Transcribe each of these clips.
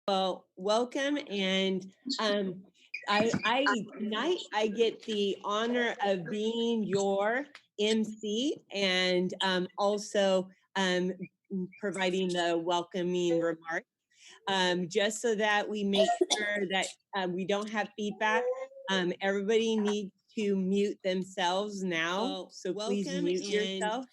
Well, welcome, and um, tonight I get the honor of being your MC and also providing the welcoming remarks. Just so that we make sure that we don't have feedback. Everybody needs to mute themselves now, well, so please mute yourself.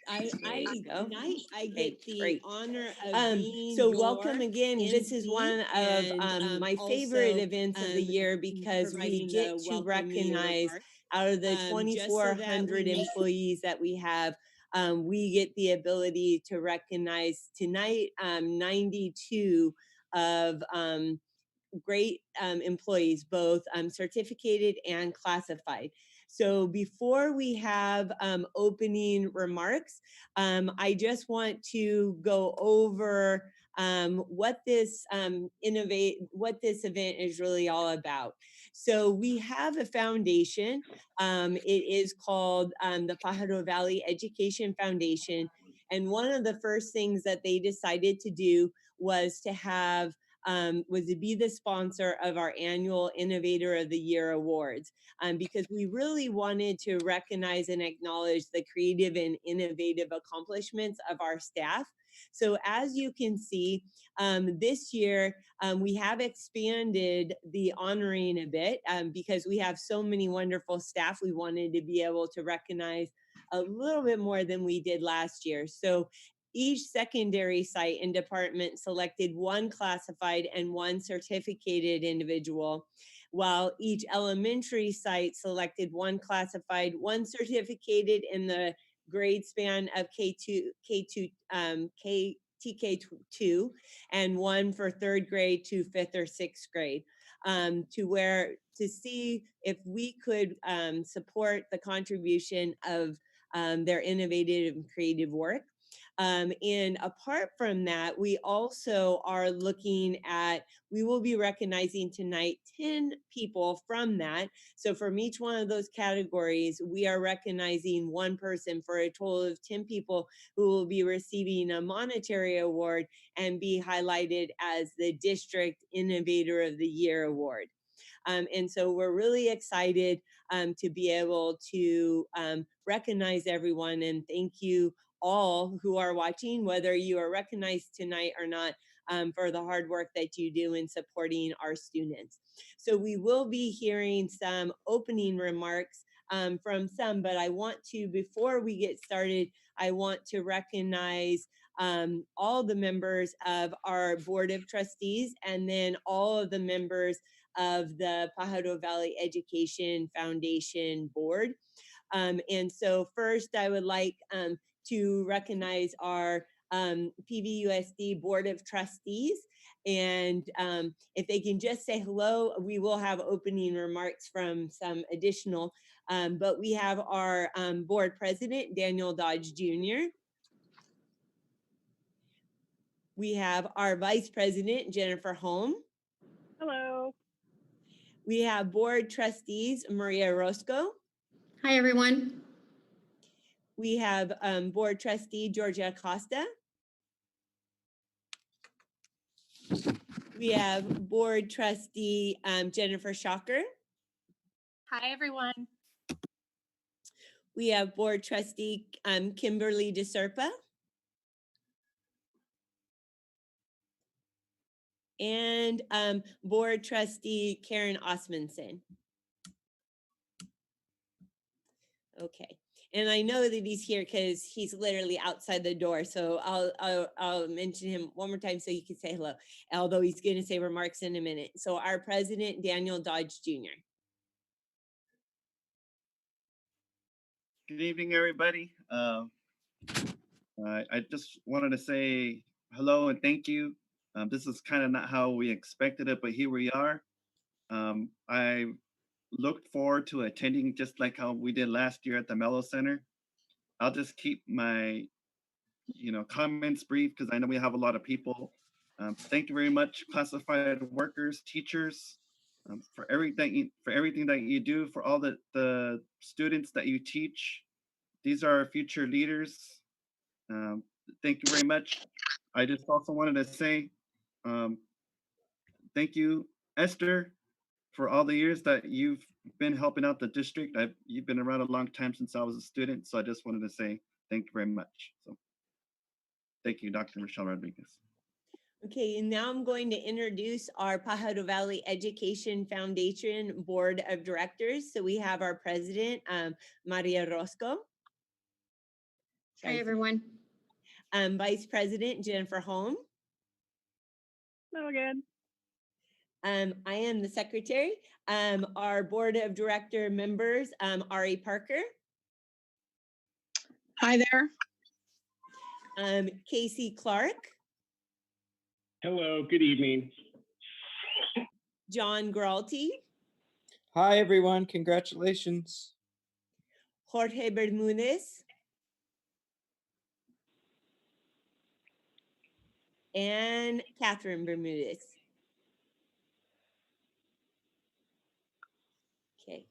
There you go. Tonight I get the honor of being so welcome again. This is one of my favorite events of the year because we get to recognize out of the 2,400 employees that we have, we get the ability to recognize tonight 92 of great employees, both certificated and classified. So before we have opening remarks, I just want to go over what this what this event is really all about. So we have a foundation. It is called the Pajaro Valley Education Foundation. And one of the first things that they decided to do was to have was to be the sponsor of our annual Innovator of the Year awards, because we really wanted to recognize and acknowledge the creative and innovative accomplishments of our staff. So as you can see, this year we have expanded the honoring a bit because we have so many wonderful staff. We wanted to be able to recognize a little bit more than we did last year. So each secondary site and department selected one classified and one certificated individual, while each elementary site selected one classified, one certificated in the grade span of TK2, and one for third grade to fifth or sixth grade, to see if we could support the contribution of their innovative and creative work. And apart from that, we also are looking at, we will be recognizing tonight 10 people from that. So from each one of those categories, we are recognizing one person for a total of 10 people who will be receiving a monetary award and be highlighted as the District Innovator of the Year award. And so we're really excited to be able to recognize everyone, and thank you all who are watching, whether you are recognized tonight or not, for the hard work that you do in supporting our students. So we will be hearing some opening remarks from some, but I want to, before we get started, I want to recognize all the members of our Board of Trustees and then all of the members of the Pajaro Valley Education Foundation Board. And so first I would like to recognize our PVUSD Board of Trustees. And if they can just say hello, we will have opening remarks from some additional, but we have our board president, Daniel Dodge Jr. We have our vice president, Jennifer Holm. Hello. We have board trustees, Maria Roscoe. Hi, everyone. We have board trustee, Georgia Acosta. We have board trustee, Jennifer Shocker. Hi, everyone. We have board trustee, Kimberly DeSerpa. And board trustee, Karen Osmondson. Okay. And I know that he's here because he's literally outside the door. So I'll mention him one more time so you can say hello, although he's going to say remarks in a minute. So our president, Daniel Dodge Jr. Good evening, everybody. I just wanted to say hello and thank you. This is kind of not how we expected it, but here we are. I looked forward to attending just like how we did last year at the Mello Center. I'll just keep my, comments brief because I know we have a lot of people. Thank you very much, classified workers, teachers, for everything that you do, for all the students that you teach. These are our future leaders. Thank you very much. I just also wanted to say Um, Thank you, Esther, for all the years that you've been helping out the district. You've been around a long time since I was a student, so I just wanted to say thank you very much. So thank you, Dr. Michelle Rodriguez. Okay, and now I'm going to introduce our Pajaro Valley Education Foundation Board of Directors. So we have our president, Maria Rosco. Hi, everyone. Vice President, Jennifer Holm. Hello again. I am the secretary. Our board of director members, Ari Parker. Hi there. Casey Clark. Hello, good evening. John Gralty. Hi, everyone. Congratulations. Jorge Bermudez. And Catherine Bermudez. Okay,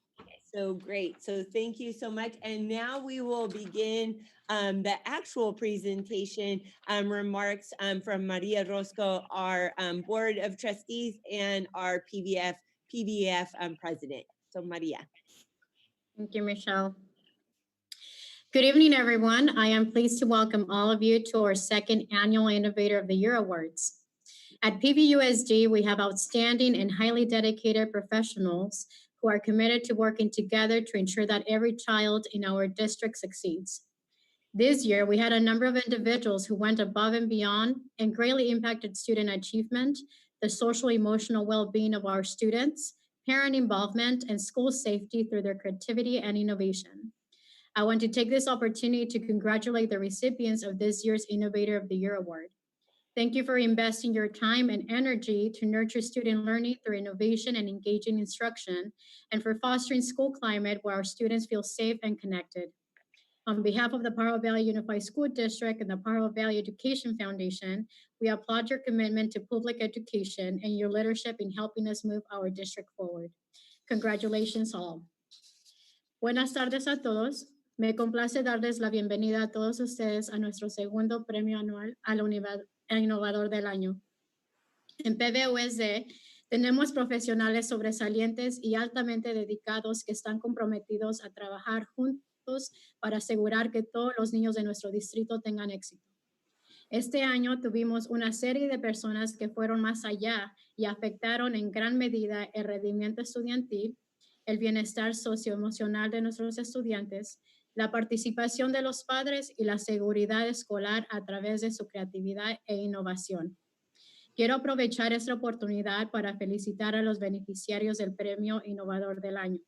so great. So thank you so much. And now we will begin the actual presentation remarks from Maria Rosco, our Board of Trustees and our PVF president. So Maria. Thank you, Michelle. Good evening, everyone. I am pleased to welcome all of you to our second annual Innovator of the Year Awards. At PVUSD, we have outstanding and highly dedicated professionals who are committed to working together to ensure that every child in our district succeeds. This year, we had a number of individuals who went above and beyond and greatly impacted student achievement, the social emotional well-being of our students, parent involvement, and school safety through their creativity and innovation. I want to take this opportunity to congratulate the recipients of this year's Innovator of the Year Award. Thank you for investing your time and energy to nurture student learning through innovation and engaging instruction, and for fostering school climate where our students feel safe and connected. On behalf of the Pajaro Valley Unified School District and the Pajaro Valley Education Foundation, we applaud your commitment to public education and your leadership in helping us move our district forward. Congratulations all. Buenas tardes a todos. Me complace darles la bienvenida a todos ustedes a nuestro segundo premio anual al Innovador del Año. En PVUSD tenemos profesionales sobresalientes y altamente dedicados que están comprometidos a trabajar juntos para asegurar que todos los niños de nuestro distrito tengan éxito. Este año tuvimos una serie de personas que fueron más allá y afectaron en gran medida el rendimiento estudiantil, el bienestar socioemocional de nuestros estudiantes, la participación de los padres y la seguridad escolar a través de su creatividad e innovación. Quiero aprovechar esta oportunidad para felicitar a los beneficiarios del Premio Innovador del Año.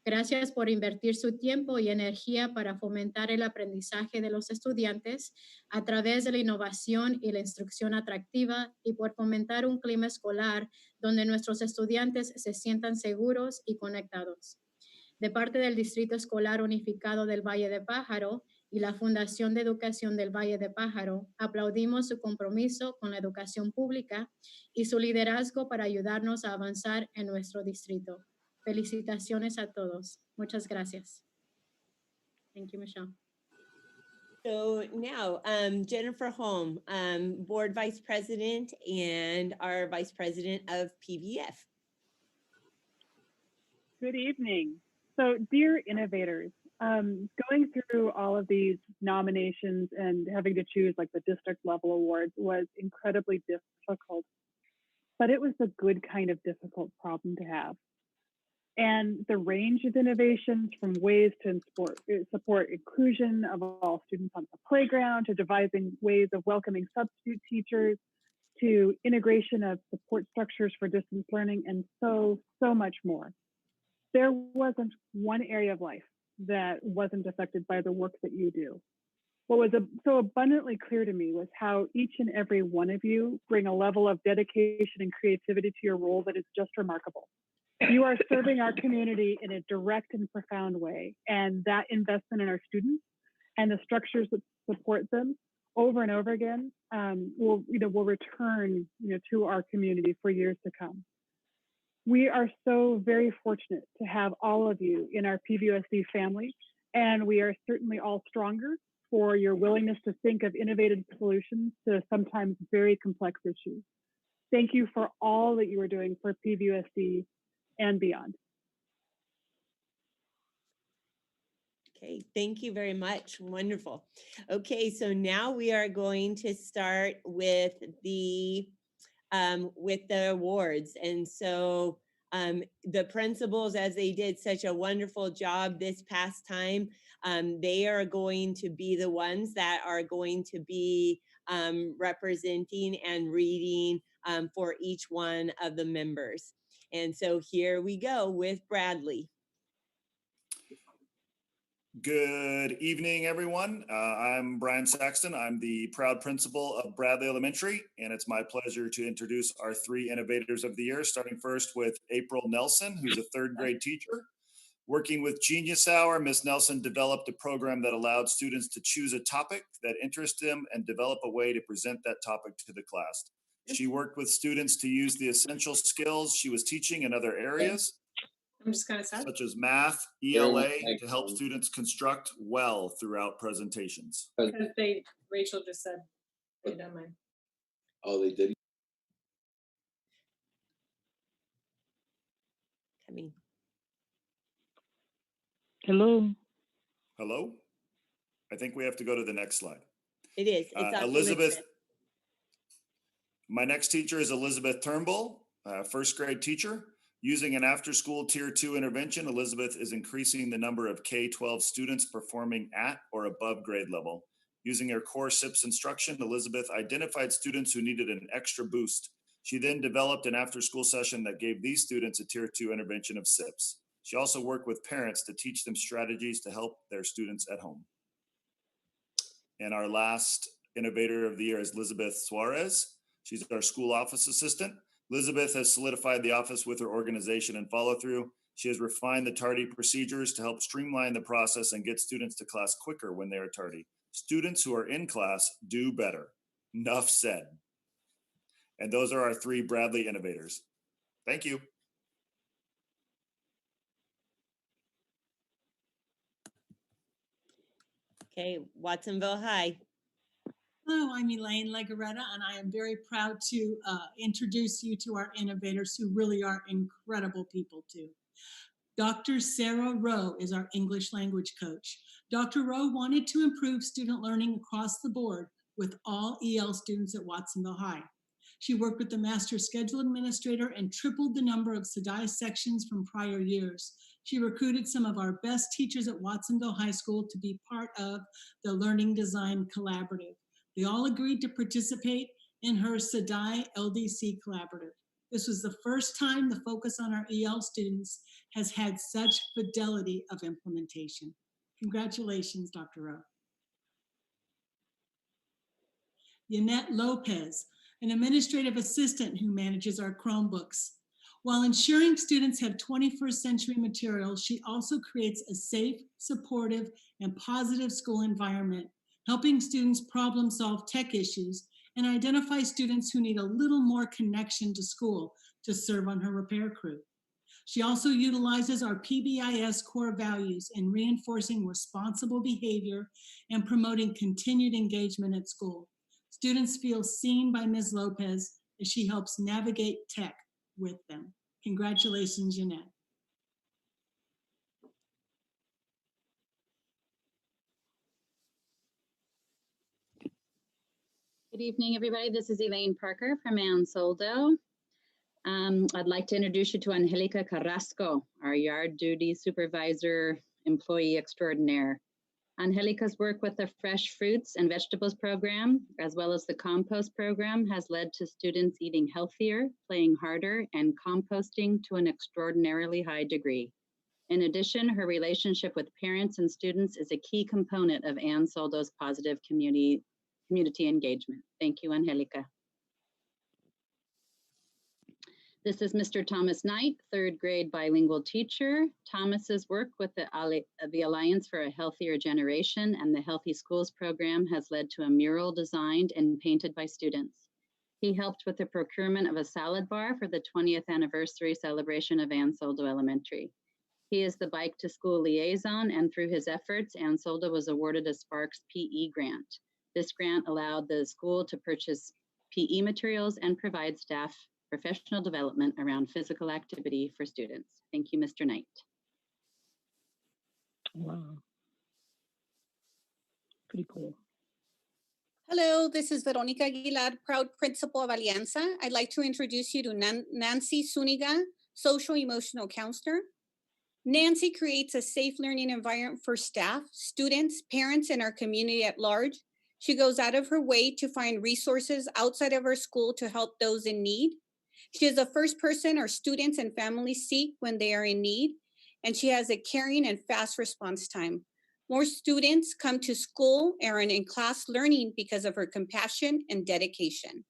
Gracias por invertir su tiempo y energía para fomentar el aprendizaje de los estudiantes a través de la innovación y la instrucción atractiva y por fomentar un clima escolar donde nuestros estudiantes se sientan seguros y conectados. De parte del Distrito Escolar Unificado del Valle de Pájaro y la Fundación de Educación del Valle de Pájaro, aplaudimos su compromiso con la educación pública y su liderazgo para ayudarnos a avanzar en nuestro distrito. Felicitaciones a todos. Muchas gracias. Thank you, Michelle. So now, Jennifer Holm, Board Vice President and our Vice President of PVF. Good evening. So, dear innovators, going through all of these nominations and having to choose like the district level awards was incredibly difficult, but it was a good kind of difficult problem to have. And the range of innovations from ways to support inclusion of all students on the playground, to devising ways of welcoming substitute teachers, to integration of support structures for distance learning, and so much more. There wasn't one area of life that wasn't affected by the work that you do. What was so abundantly clear to me was how each and every one of you bring a level of dedication and creativity to your role that is just remarkable. You are serving our community in a direct and profound way, and that investment in our students and the structures that support them over and over again will return to our community for years to come. We are so very fortunate to have all of you in our PVUSD family, and we are certainly all stronger for your willingness to think of innovative solutions to sometimes very complex issues. Thank you for all that you are doing for PVUSD and beyond. Okay, thank you very much. Wonderful. Okay, so now we are going to start with the awards. And so the principals, as they did such a wonderful job this past time, they are going to be the ones that are going to be representing and reading for each one of the members. And so here we go with Bradley. Good evening, everyone. I'm Brian Saxton. I'm the proud principal of Bradley Elementary, and it's my pleasure to introduce our 3 Innovators of the Year, starting first with April Nelson, who's a 3rd grade teacher. Working with Genius Hour, Ms. Nelson developed a program that allowed students to choose a topic that interests them and develop a way to present that topic to the class. She worked with students to use the essential skills she was teaching in other areas, I'm just gonna start. such as math, ELA, to help students construct well throughout presentations. Because Rachel just said they don't mind. Oh, they did. Coming. Hello. Hello? I think we have to go to the next slide. It is. It's Elizabeth. My next teacher is Elizabeth Turnbull, 1st grade teacher. Using an after-school Tier 2 intervention, Elizabeth is increasing the number of K-12 students performing at or above grade level. Using her core SIPS instruction, Elizabeth identified students who needed an extra boost. She then developed an after-school session that gave these students a Tier 2 intervention of SIPS. She also worked with parents to teach them strategies to help their students at home. And our last Innovator of the Year is Elizabeth Suarez. She's our school office assistant. Elizabeth has solidified the office with her organization and follow-through. She has refined the tardy procedures to help streamline the process and get students to class quicker when they are tardy. Students who are in class do better. Enough said. And those are our 3 Bradley Innovators. Thank you. Okay, Watsonville High. Hello, I'm Elaine Legaretta, and I am very proud to introduce you to our innovators who really are incredible people too. Dr. Sarah Rowe is our English language coach. Dr. Rowe wanted to improve student learning across the board with all EL students at Watsonville High. She worked with the master schedule administrator and tripled the number of SEDI sections from prior years. She recruited some of our best teachers at Watsonville High School to be part of the Learning Design Collaborative. They all agreed to participate in her SEDI LDC collaborative. This was the first time the focus on our EL students has had such fidelity of implementation. Congratulations, Dr. Rowe. Yannette Lopez, an administrative assistant who manages our Chromebooks. While ensuring students have 21st century materials, she also creates a safe, supportive, and positive school environment, helping students problem solve tech issues and identify students who need a little more connection to school to serve on her repair crew. She also utilizes our PBIS core values in reinforcing responsible behavior and promoting continued engagement at school. Students feel seen by Ms. Lopez as she helps navigate tech with them. Congratulations, Jeanette. Good evening, everybody. This is Elaine Parker from Ansoldo. I'd like to introduce you to Angelica Carrasco, our yard duty supervisor, employee extraordinaire. Angelica's work with the Fresh Fruits and Vegetables program, as well as the compost program, has led to students eating healthier, playing harder, and composting to an extraordinarily high degree. In addition, her relationship with parents and students is a key component of Ansoldo's positive community engagement. Thank you, Angelica. This is Mr. Thomas Knight, 3rd grade bilingual teacher. Thomas's work with the Alliance for a Healthier Generation and the Healthy Schools program has led to a mural designed and painted by students. He helped with the procurement of a salad bar for the 20th anniversary celebration of Ansoldo Elementary. He is the Bike to School liaison, and through his efforts, Ansoldo was awarded a Sparks PE grant. This grant allowed the school to purchase PE materials, and provide staff professional development around physical activity for students. Thank you, Mr. Knight. Wow. Pretty cool. Hello, this is Veronica Aguilar, proud principal of Alianza. I'd like to introduce you to Nancy Zuniga, social emotional counselor. Nancy creates a safe learning environment for staff, students, parents, and our community at large. She goes out of her way to find resources outside of our school to help those in need. She is the first person our students and families seek when they are in need, and she has a caring and fast response time. More students come to school and are in class learning because of her compassion and dedication.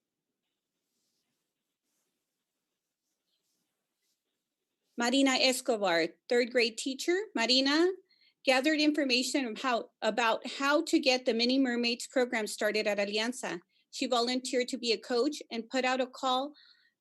Marina Escobar, third grade teacher. Marina gathered information about how to get the Mini Mermaids program started at Alianza. She volunteered to be a coach and put out a call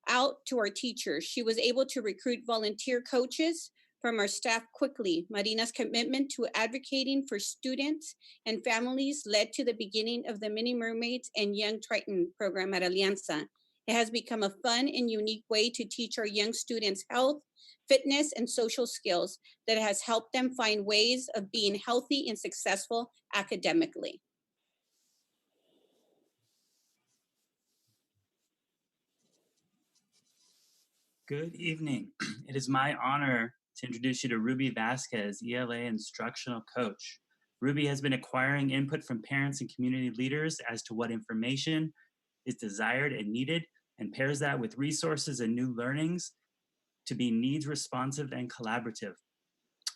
out to our teachers. She was able to recruit volunteer coaches from our staff quickly. Marina's commitment to advocating for students and families led to the beginning of the Mini Mermaids and Young Triton program at Alianza. It has become a fun and unique way to teach our young students health, fitness, and social skills that has helped them find ways of being healthy and successful academically. Good evening. It is my honor to introduce you to Ruby Vasquez, ELA instructional coach. Ruby has been acquiring input from parents and community leaders as to what information is desired and needed, and pairs that with resources and new learnings to be needs responsive and collaborative.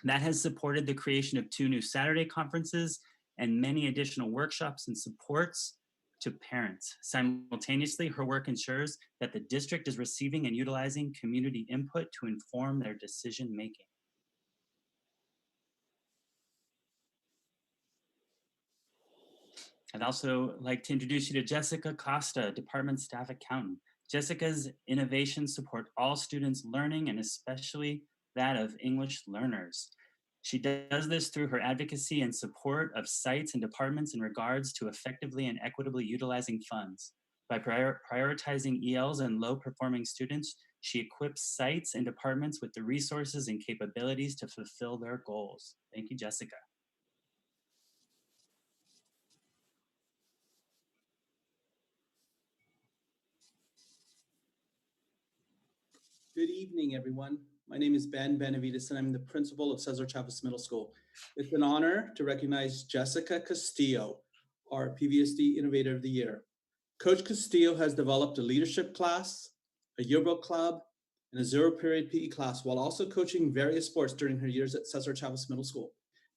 That has supported the creation of 2 new Saturday conferences and many additional workshops and supports to parents. Simultaneously, her work ensures that the district is receiving and utilizing community input to inform their decision making. I'd also like to introduce you to Jessica Costa, Department Staff Accountant. Jessica's innovations support all students' learning and especially that of English learners. She does this through her advocacy and support of sites and departments in regards to effectively and equitably utilizing funds. By prioritizing ELs and low-performing students, she equips sites and departments with the resources and capabilities to fulfill their goals. Thank you, Jessica. Good evening, everyone. My name is Ben Benavides, and I'm the principal of Cesar Chavez Middle School. It's an honor to recognize Jessica Castillo, our PVUSD Innovator of the Year. Coach Castillo has developed a leadership class, a yearbook club, and a zero-period PE class, while also coaching various sports during her years at Cesar Chavez Middle School.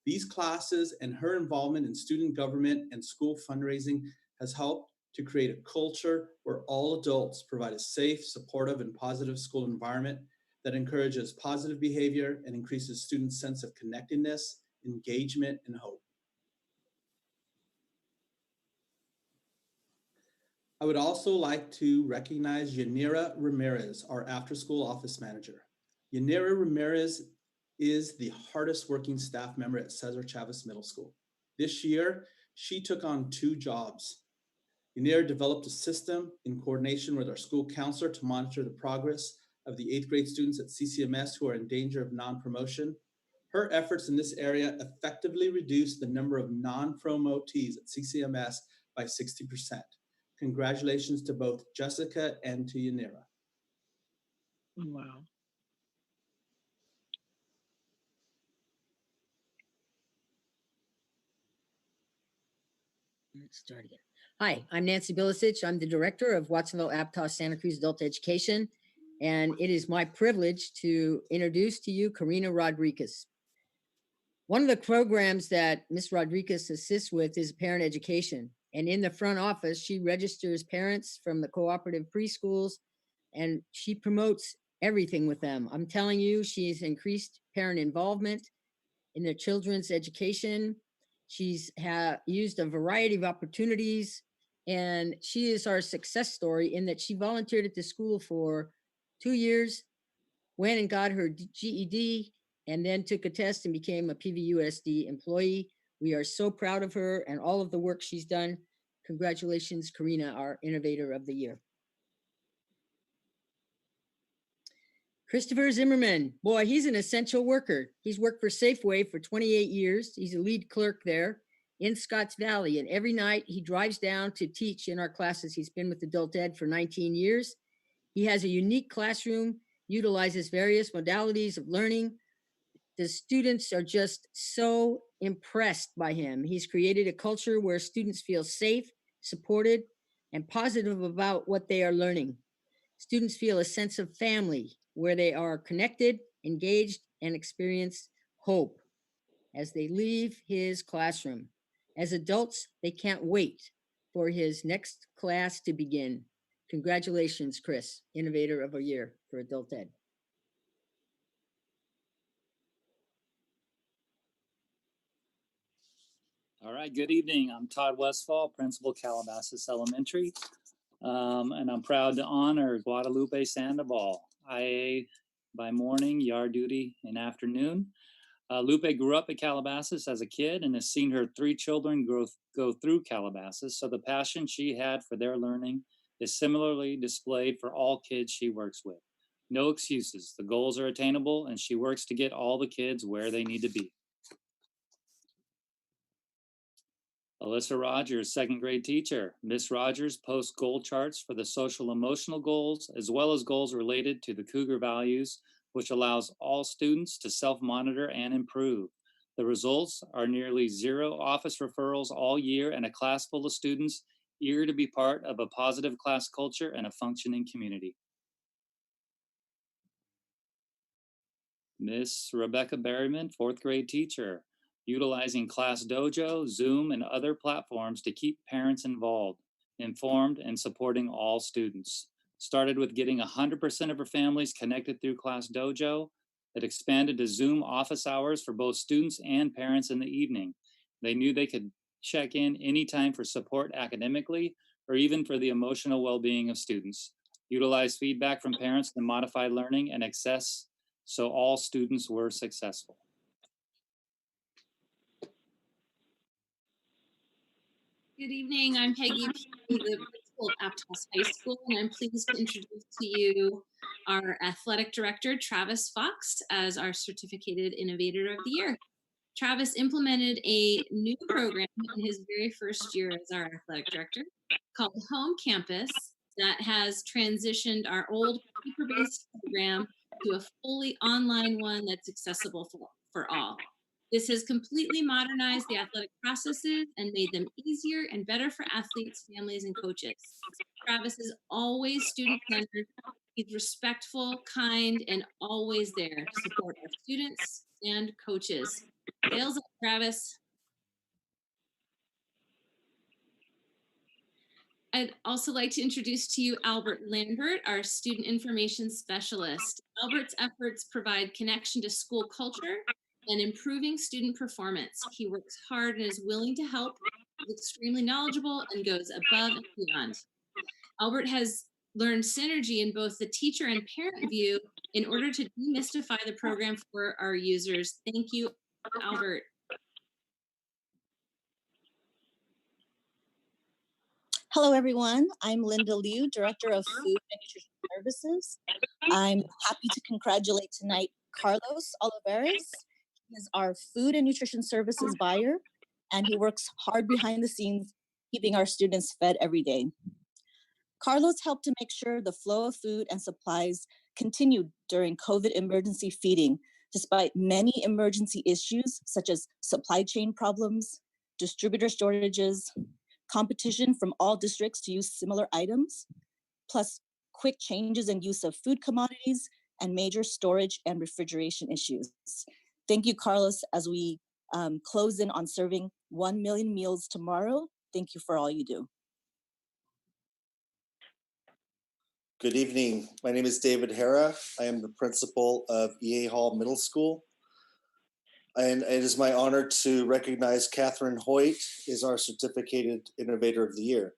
These classes and her involvement in student government and school fundraising has helped to create a culture where all adults provide a safe, supportive, and positive school environment that encourages positive behavior and increases students' sense of connectedness, engagement, and hope. I would also like to recognize Yanira Ramirez, our after-school office manager. Yanira Ramirez is the hardest working staff member at Cesar Chavez Middle School. This year, she took on 2 jobs. Yanira developed a system in coordination with our school counselor to monitor the progress of the 8th grade students at CCMS who are in danger of non-promotion. Her efforts in this area effectively reduced the number of non-promotees at CCMS by 60%. Congratulations to both Jessica and to Yanira. Wow. Let's start again. Hi, I'm Nancy Bilisich. I'm the director of Watsonville Aptos Santa Cruz Adult Education, and it is my privilege to introduce to you Karina Rodriguez. One of the programs that Ms. Rodriguez assists with is parent education, and in the front office, she registers parents from the cooperative preschools, and she promotes everything with them. I'm telling you, she's increased parent involvement in their children's education. She's used a variety of opportunities, and she is our success story in that she volunteered at the school for 2 years, went and got her GED, and then took a test and became a PVUSD employee. We are so proud of her and all of the work she's done. Congratulations, Karina, our Innovator of the Year. Christopher Zimmerman, boy, he's an essential worker. He's worked for Safeway for 28 years. He's a lead clerk there in Scotts Valley. And every night he drives down to teach in our classes. He's been with Adult Ed for 19 years. He has a unique classroom, utilizes various modalities of learning. The students are just so impressed by him. He's created a culture where students feel safe, supported, and positive about what they are learning. Students feel a sense of family where they are connected, engaged, and experience hope as they leave his classroom. As adults, they can't wait for his next class to begin. Congratulations, Chris, Innovator of the Year for Adult Ed. All right, good evening. I'm Todd Westfall, Principal, Calabasas Elementary, and I'm proud to honor Guadalupe Sandoval, IA by morning, yard duty in afternoon. Lupe grew up at Calabasas as a kid and has seen her 3 children go through Calabasas, so the passion she had for their learning is similarly displayed for all kids she works with. No excuses, the goals are attainable, and she works to get all the kids where they need to be. Alyssa Rogers, 2nd grade teacher. Miss Rogers posts goal charts for the social emotional goals, as well as goals related to the Cougar values, which allows all students to self-monitor and improve. The results are nearly 0 office referrals all year and a class full of students eager to be part of a positive class culture and a functioning community. Miss Rebecca Berryman, 4th grade teacher. Utilizing Class Dojo, Zoom, and other platforms to keep parents involved, informed, and supporting all students. Started with getting 100% of her families connected through Class Dojo. It expanded to Zoom office hours for both students and parents in the evening. They knew they could check in anytime for support academically or even for the emotional well-being of students. Utilize feedback from parents to modify learning and access so all students were successful. Good evening, I'm Peggy P., the principal of Aptos High School, and I'm pleased to introduce to you our athletic director, Travis Fox, as our certificated Innovator of the Year. Travis implemented a new program in his very first year as our athletic director called Home Campus that has transitioned our old paper-based program to a fully online one that's accessible for all. This has completely modernized the athletic processes and made them easier and better for athletes, families, and coaches. Travis is always student-centered. He's respectful, kind, and always there to support our students and coaches. Sales up, Travis. I'd also like to introduce to you Albert Lambert, our student information specialist. Albert's efforts provide connection to school culture and improving student performance. He works hard and is willing to help, is extremely knowledgeable, and goes above and beyond. Albert has learned synergy in both the teacher and parent view in order to demystify the program for our users. Thank you, Albert. Hello, everyone. I'm Linda Liu, Director of Food and Nutrition Services. I'm happy to congratulate tonight Carlos Olivares. He is our Food and Nutrition Services buyer, and he works hard behind the scenes, keeping our students fed every day. Carlos helped to make sure the flow of food and supplies continued during COVID emergency feeding, despite many emergency issues such as supply chain problems, distributor shortages, competition from all districts to use similar items, plus quick changes in use of food commodities and major storage and refrigeration issues. Thank you, Carlos, as we close in on serving 1 million meals tomorrow. Thank you for all you do. Good evening. My name is David Hara. I am the principal of EA Hall Middle School. And it is my honor to recognize Catherine Hoyt as our Certificated Innovator of the Year.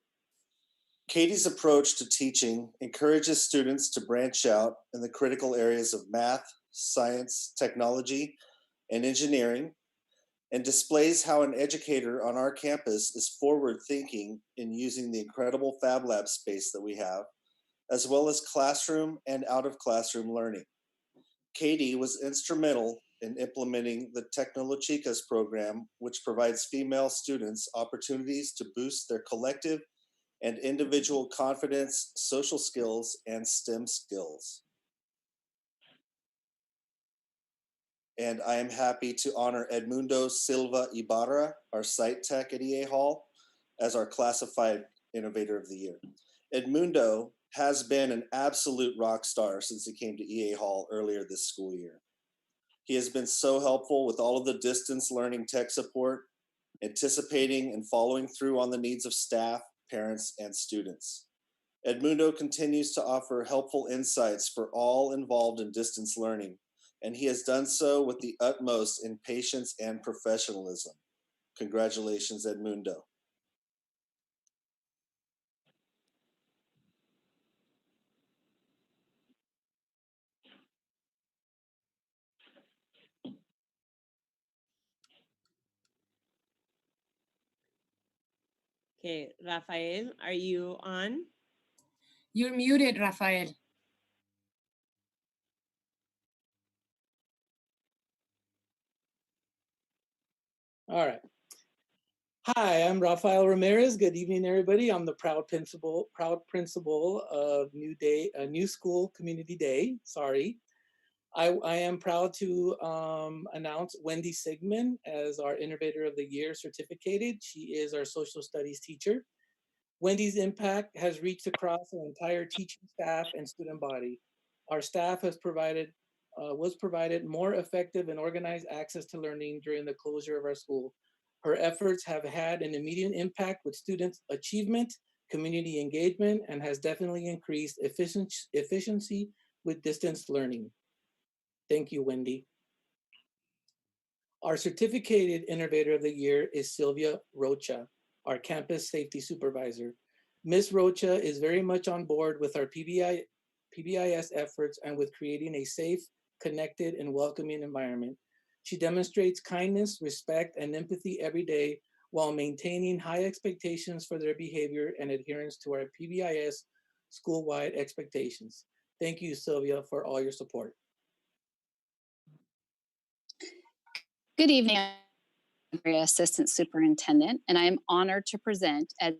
Katie's approach to teaching encourages students to branch out in the critical areas of math, science, technology, and engineering, and displays how an educator on our campus is forward-thinking in using the incredible Fab Lab space that we have, as well as classroom and out-of-classroom learning. Katie was instrumental in implementing the Tecnolochicas program, which provides female students opportunities to boost their collective and individual confidence, social skills, and STEM skills. And I am happy to honor Edmundo Silva Ibarra, our site tech at EA Hall, as our classified Innovator of the Year. Edmundo has been an absolute rock star since he came to EA Hall earlier this school year. He has been so helpful with all of the distance learning tech support, anticipating and following through on the needs of staff, parents, and students. Edmundo continues to offer helpful insights for all involved in distance learning, and he has done so with the utmost in patience and professionalism. Congratulations, Edmundo. Okay, Rafael, are you on? You're muted, Rafael. All right. Hi, I'm Rafael Ramirez. Good evening, everybody. I'm the proud principal of New School Community Day. Sorry. I am proud to announce Wendy Sigmund as our Innovator of the Year certificated. She is our social studies teacher. Wendy's impact has reached across our entire teaching staff and student body. Our staff was provided more effective and organized access to learning during the closure of our school. Her efforts have had an immediate impact with students' achievement, community engagement, and has definitely increased efficiency with distance learning. Thank you, Wendy. Our certificated Innovator of the Year is Sylvia Rocha, our campus safety supervisor. Ms. Rocha is very much on board with our PBIS efforts and with creating a safe, connected, and welcoming environment. She demonstrates kindness, respect, and empathy every day while maintaining high expectations for their behavior and adherence to our PBIS school-wide expectations. Thank you, Sylvia, for all your support. Good evening, I'm Assistant Superintendent, and I am honored to present as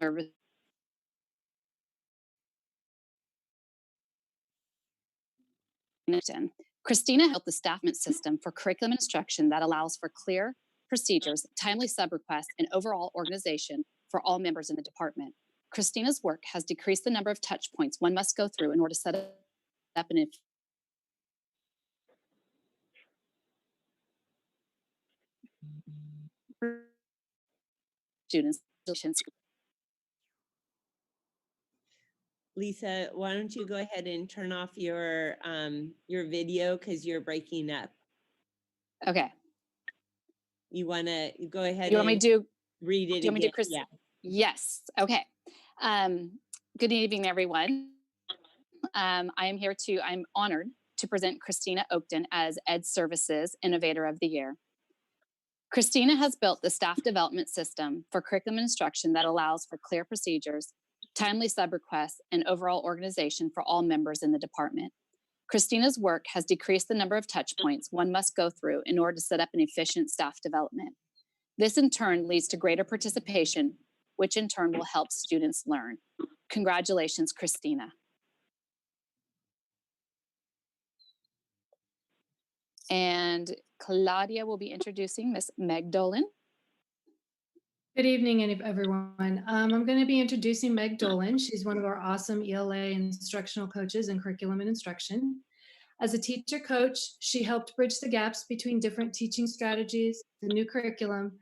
Christina built the staffment system for curriculum instruction that allows for clear procedures, timely sub-requests, and overall organization for all members in the department. Christina's work has decreased the number of touch points one must go through in order to set up an students. Lisa, why don't you go ahead and turn off your video because you're breaking up. Okay. You want to go ahead You want me to read it do you want me again? to Chris? Yeah. Yes. Okay. Good evening, everyone. I'm honored to present Christina Oakton as Ed Services Innovator of the Year. Christina has built the staff development system for curriculum instruction that allows for clear procedures, timely sub-requests, and overall organization for all members in the department. Christina's work has decreased the number of touch points one must go through in order to set up an efficient staff development. This in turn leads to greater participation, which in turn will help students learn. Congratulations, Christina. And Claudia will be introducing Miss Meg Dolan. Good evening, everyone. I'm going to be introducing Meg Dolan. She's one of our awesome ELA instructional coaches in curriculum and instruction. As a teacher coach, she helped bridge the gaps between different teaching strategies, the new curriculum,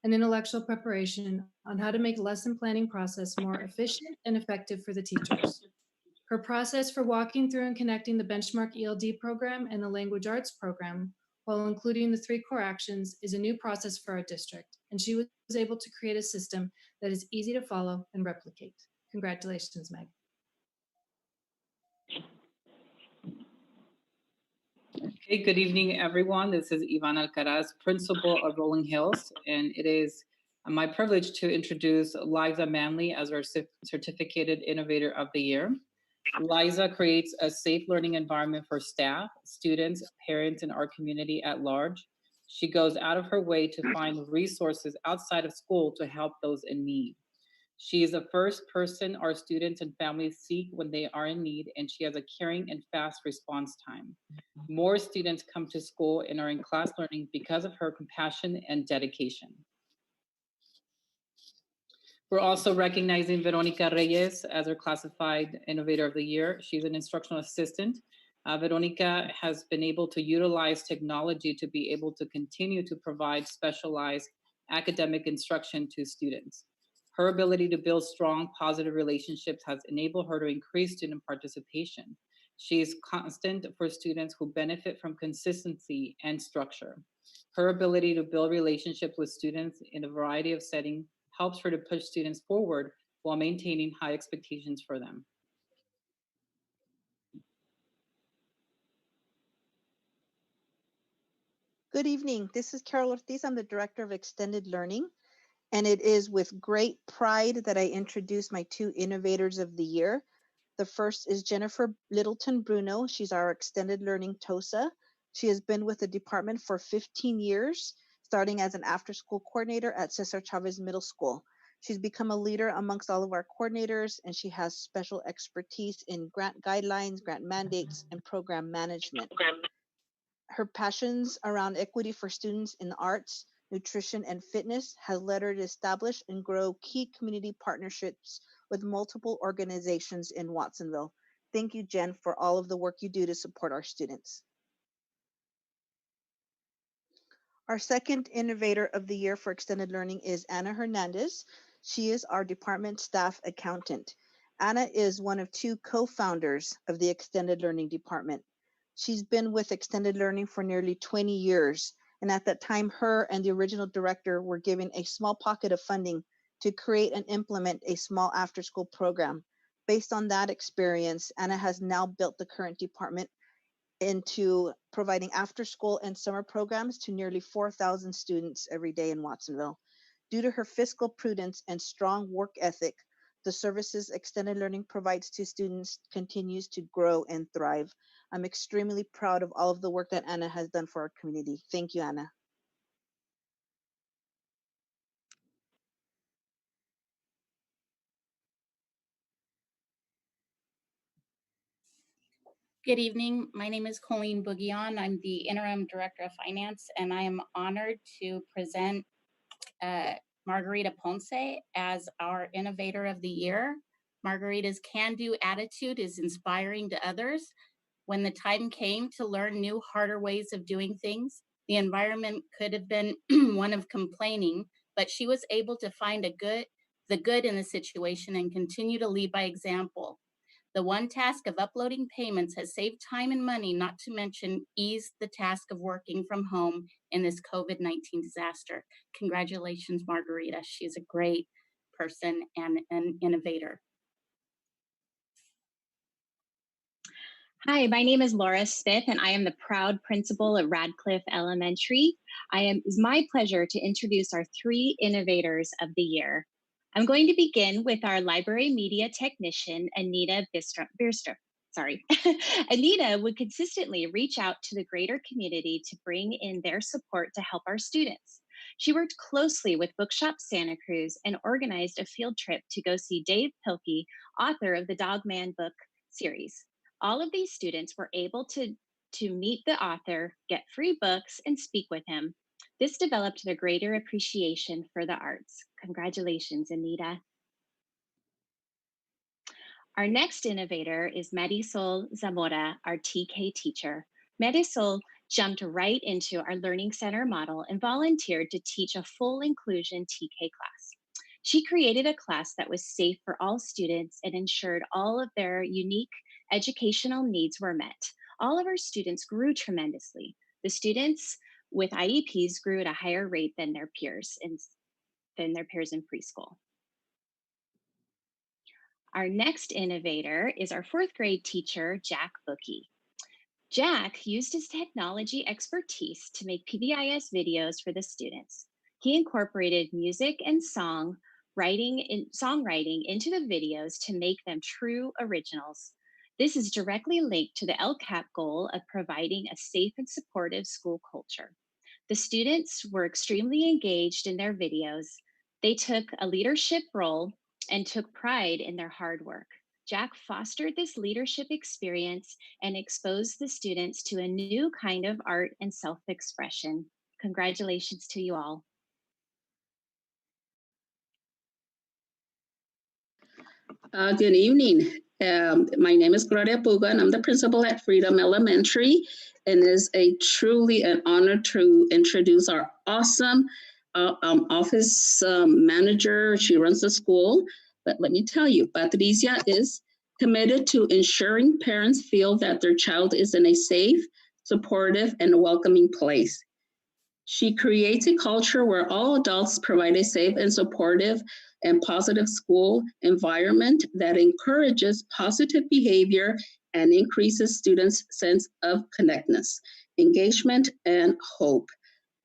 and intellectual preparation on how to make lesson planning process more efficient and effective for the teachers. Her process for walking through and connecting the benchmark ELD program and the language arts program, while including the 3 core actions, is a new process for our district, and she was able to create a system that is easy to follow and replicate. Congratulations, Meg. Okay, good evening, everyone. This is Ivan Alcaraz, principal of Rolling Hills, and it is my privilege to introduce Liza Manley as our certificated Innovator of the Year. Liza creates a safe learning environment for staff, students, parents, and our community at large. She goes out of her way to find resources outside of school to help those in need. She is the first person our students and families seek when they are in need, and she has a caring and fast response time. More students come to school and are in class learning because of her compassion and dedication. We're also recognizing Veronica Reyes as our classified Innovator of the Year. She's an instructional assistant. Veronica has been able to utilize technology to be able to continue to provide specialized academic instruction to students. Her ability to build strong, positive relationships has enabled her to increase student participation. She is constant for students who benefit from consistency and structure. Her ability to build relationships with students in a variety of settings helps her to push students forward while maintaining high expectations for them. Good evening. This is Carol Ortiz. I'm the Director of Extended Learning, and it is with great pride that I introduce my two Innovators of the Year. The first is Jennifer Littleton Bruno. She's our Extended Learning TOSA. She has been with the department for 15 years, starting as an after-school coordinator at Cesar Chavez Middle School. She's become a leader amongst all of our coordinators, and she has special expertise in grant guidelines, grant mandates, and program management. Her passions around equity for students in the arts, nutrition, and fitness has led her to establish and grow key community partnerships with multiple organizations in Watsonville. Thank you, Jen, for all of the work you do to support our students. Our second Innovator of the Year for Extended Learning is Anna Hernandez. She is our department staff accountant. Anna is one of two co-founders of the Extended Learning Department. She's been with Extended Learning for nearly 20 years, and at that time, her and the original director were given a small pocket of funding to create and implement a small after-school program. Based on that experience, Anna has now built the current department into providing after-school and summer programs to nearly 4,000 students every day in Watsonville. Due to her fiscal prudence and strong work ethic, the services Extended Learning provides to students continues to grow and thrive. I'm extremely proud of all of the work that Anna has done for our community. Thank you, Anna. Good evening. My name is Colleen Bouguillon. I'm the Interim Director of Finance, and I am honored to present Margarita Ponce as our Innovator of the Year. Margarita's can-do attitude is inspiring to others. When the time came to learn new, harder ways of doing things, the environment could have been one of complaining, but she was able to find the good in the situation and continue to lead by example. The one task of uploading payments has saved time and money, not to mention eased the task of working from home in this COVID-19 disaster. Congratulations, Margarita. She's a great person and an innovator. Hi, my name is Laura Smith, and I am the proud principal of Radcliffe Elementary. It's my pleasure to introduce our three Innovators of the Year. I'm going to begin with our library media technician, Anita Bierstrup. Anita would consistently reach out to the greater community to bring in their support to help our students. She worked closely with Bookshop Santa Cruz and organized a field trip to go see Dave Pilkey, author of the Dog Man book series. All of these students were able to meet the author, get free books, and speak with him. This developed their greater appreciation for the arts. Congratulations, Anita. Our next innovator is Marisol Zamora, our TK teacher. Marisol jumped right into our Learning Center model and volunteered to teach a full inclusion TK class. She created a class that was safe for all students and ensured all of their unique educational needs were met. All of our students grew tremendously. The students with IEPs grew at a higher rate than their peers in preschool. Our next innovator is our fourth grade teacher, Jack Bookey. Jack used his technology expertise to make PBIS videos for the students. He incorporated music and songwriting into the videos to make them true originals. This is directly linked to the LCAP goal of providing a safe and supportive school culture. The students were extremely engaged in their videos. They took a leadership role and took pride in their hard work. Jack fostered this leadership experience and exposed the students to a new kind of art and self-expression. Congratulations to you all. Good evening. My name is Gloria Puga, and I'm the principal at Freedom Elementary. And it is truly an honor to introduce our awesome office manager. She runs the school. But let me tell you, Patricia is committed to ensuring parents feel that their child is in a safe, supportive, and welcoming place. She creates a culture where all adults provide a safe and supportive and positive school environment that encourages positive behavior and increases students' sense of connectedness, engagement, and hope.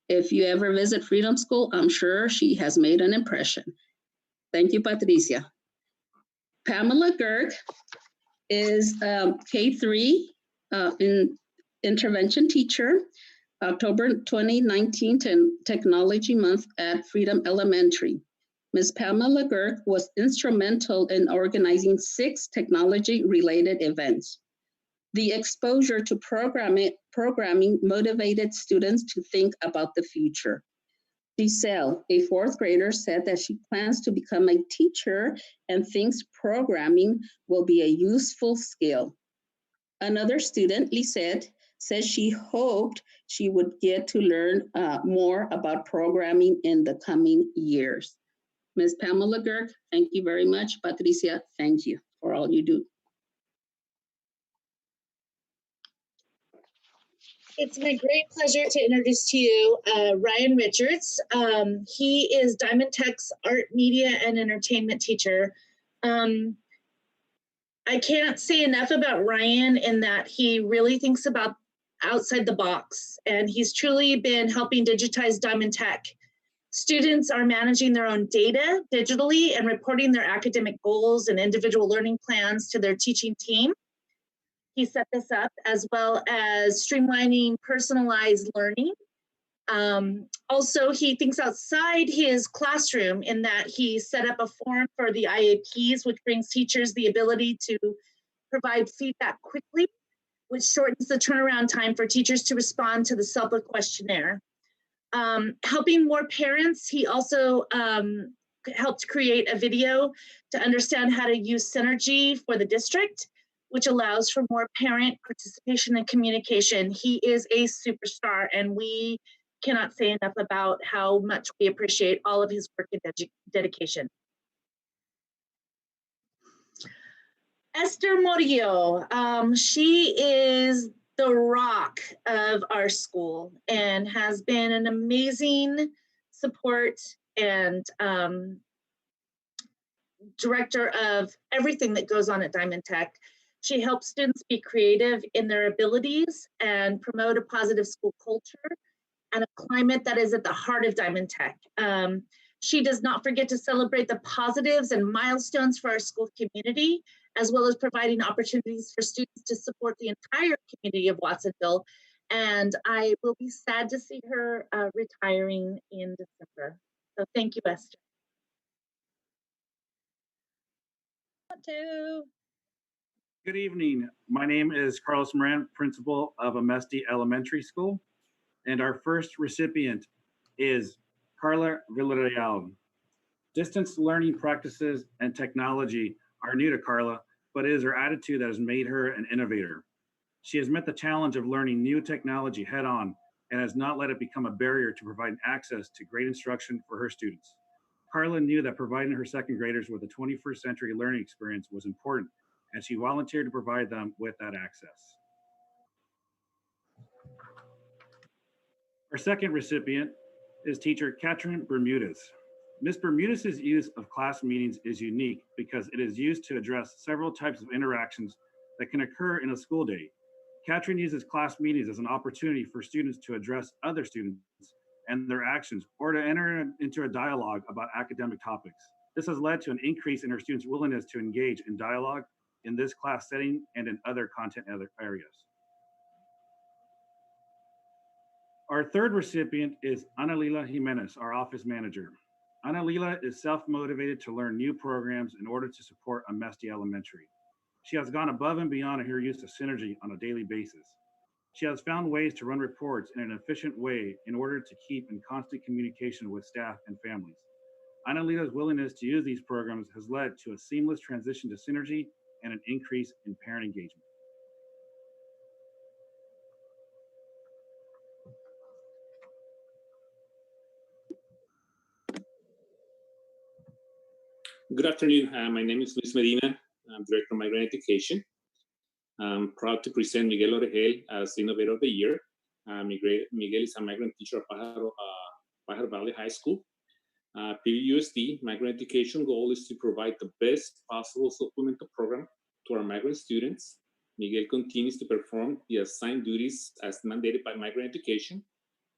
If you ever visit Freedom School, I'm sure she has made an impression. Thank you, Patricia. Pamela Gerg is K3 in intervention teacher. October 2019 Technology Month at Freedom Elementary. Ms. Pamela Gerg was instrumental in organizing 6 technology-related events. The exposure to programming motivated students to think about the future. Giselle, a 4th grader, said that she plans to become a teacher and thinks programming will be a useful skill. Another student, Lisette, says she hoped she would get to learn more about programming in the coming years. Ms. Pamela Gerg, thank you very much. Patricia, thank you for all you do. It's my great pleasure to introduce to you Ryan Richards. He is Diamond Tech's art, media, and entertainment teacher. I can't say enough about Ryan in that he really thinks about outside the box, and he's truly been helping digitize Diamond Tech. Students are managing their own data digitally and reporting their academic goals and individual learning plans to their teaching team. He set this up as well as streamlining personalized learning. Also, he thinks outside his classroom in that he set up a form for the IAPs, which brings teachers the ability to provide feedback quickly, which shortens the turnaround time for teachers to respond to the SELPA questionnaire. Helping more parents, he also helped create a video to understand how to use Synergy for the district, which allows for more parent participation and communication. He is a superstar, and we cannot say enough about how much we appreciate all of his work and dedication. Esther Morillo, she is the rock of our school and has been an amazing support and director of everything that goes on at Diamond Tech. She helps students be creative in their abilities and promote a positive school culture and a climate that is at the heart of Diamond Tech. She does not forget to celebrate the positives and milestones for our school community, as well as providing opportunities for students to support the entire community of Watsonville. And I will be sad to see her retiring in December. So thank you, Esther. Good evening. My name is Carlos Moran, principal of Amesti Elementary School. And our first recipient is Carla Villarreal. Distance learning practices and technology are new to Carla, but it is her attitude that has made her an innovator. She has met the challenge of learning new technology head on and has not let it become a barrier to provide access to great instruction for her students. Carla knew that providing her 2nd graders with a 21st century learning experience was important, and she volunteered to provide them with that access. Our second recipient is teacher Catherine Bermudez. Ms. Bermudez's use of class meetings is unique because it is used to address several types of interactions that can occur in a school day. Catherine uses class meetings as an opportunity for students to address other students and their actions, or to enter into a dialogue about academic topics. This has led to an increase in her students' willingness to engage in dialogue in this class setting and in other content areas. Our third recipient is Ana Lila Jimenez, our office manager. Ana Lila is self-motivated to learn new programs in order to support Amesti Elementary. She has gone above and beyond in her use of Synergy on a daily basis. She has found ways to run reports in an efficient way in order to keep in constant communication with staff and families. Ana Lila's willingness to use these programs has led to a seamless transition to Synergy and an increase in parent engagement. Good afternoon. My name is Luis Medina. I'm Director of Migrant Education. I'm proud to present Miguel Oregel as Innovator of the Year. Miguel is a migrant teacher at Pajaro Valley High School. PVUSD, Migrant Education goal is to provide the best possible supplemental program to our migrant students. Miguel continues to perform the assigned duties as mandated by Migrant Education.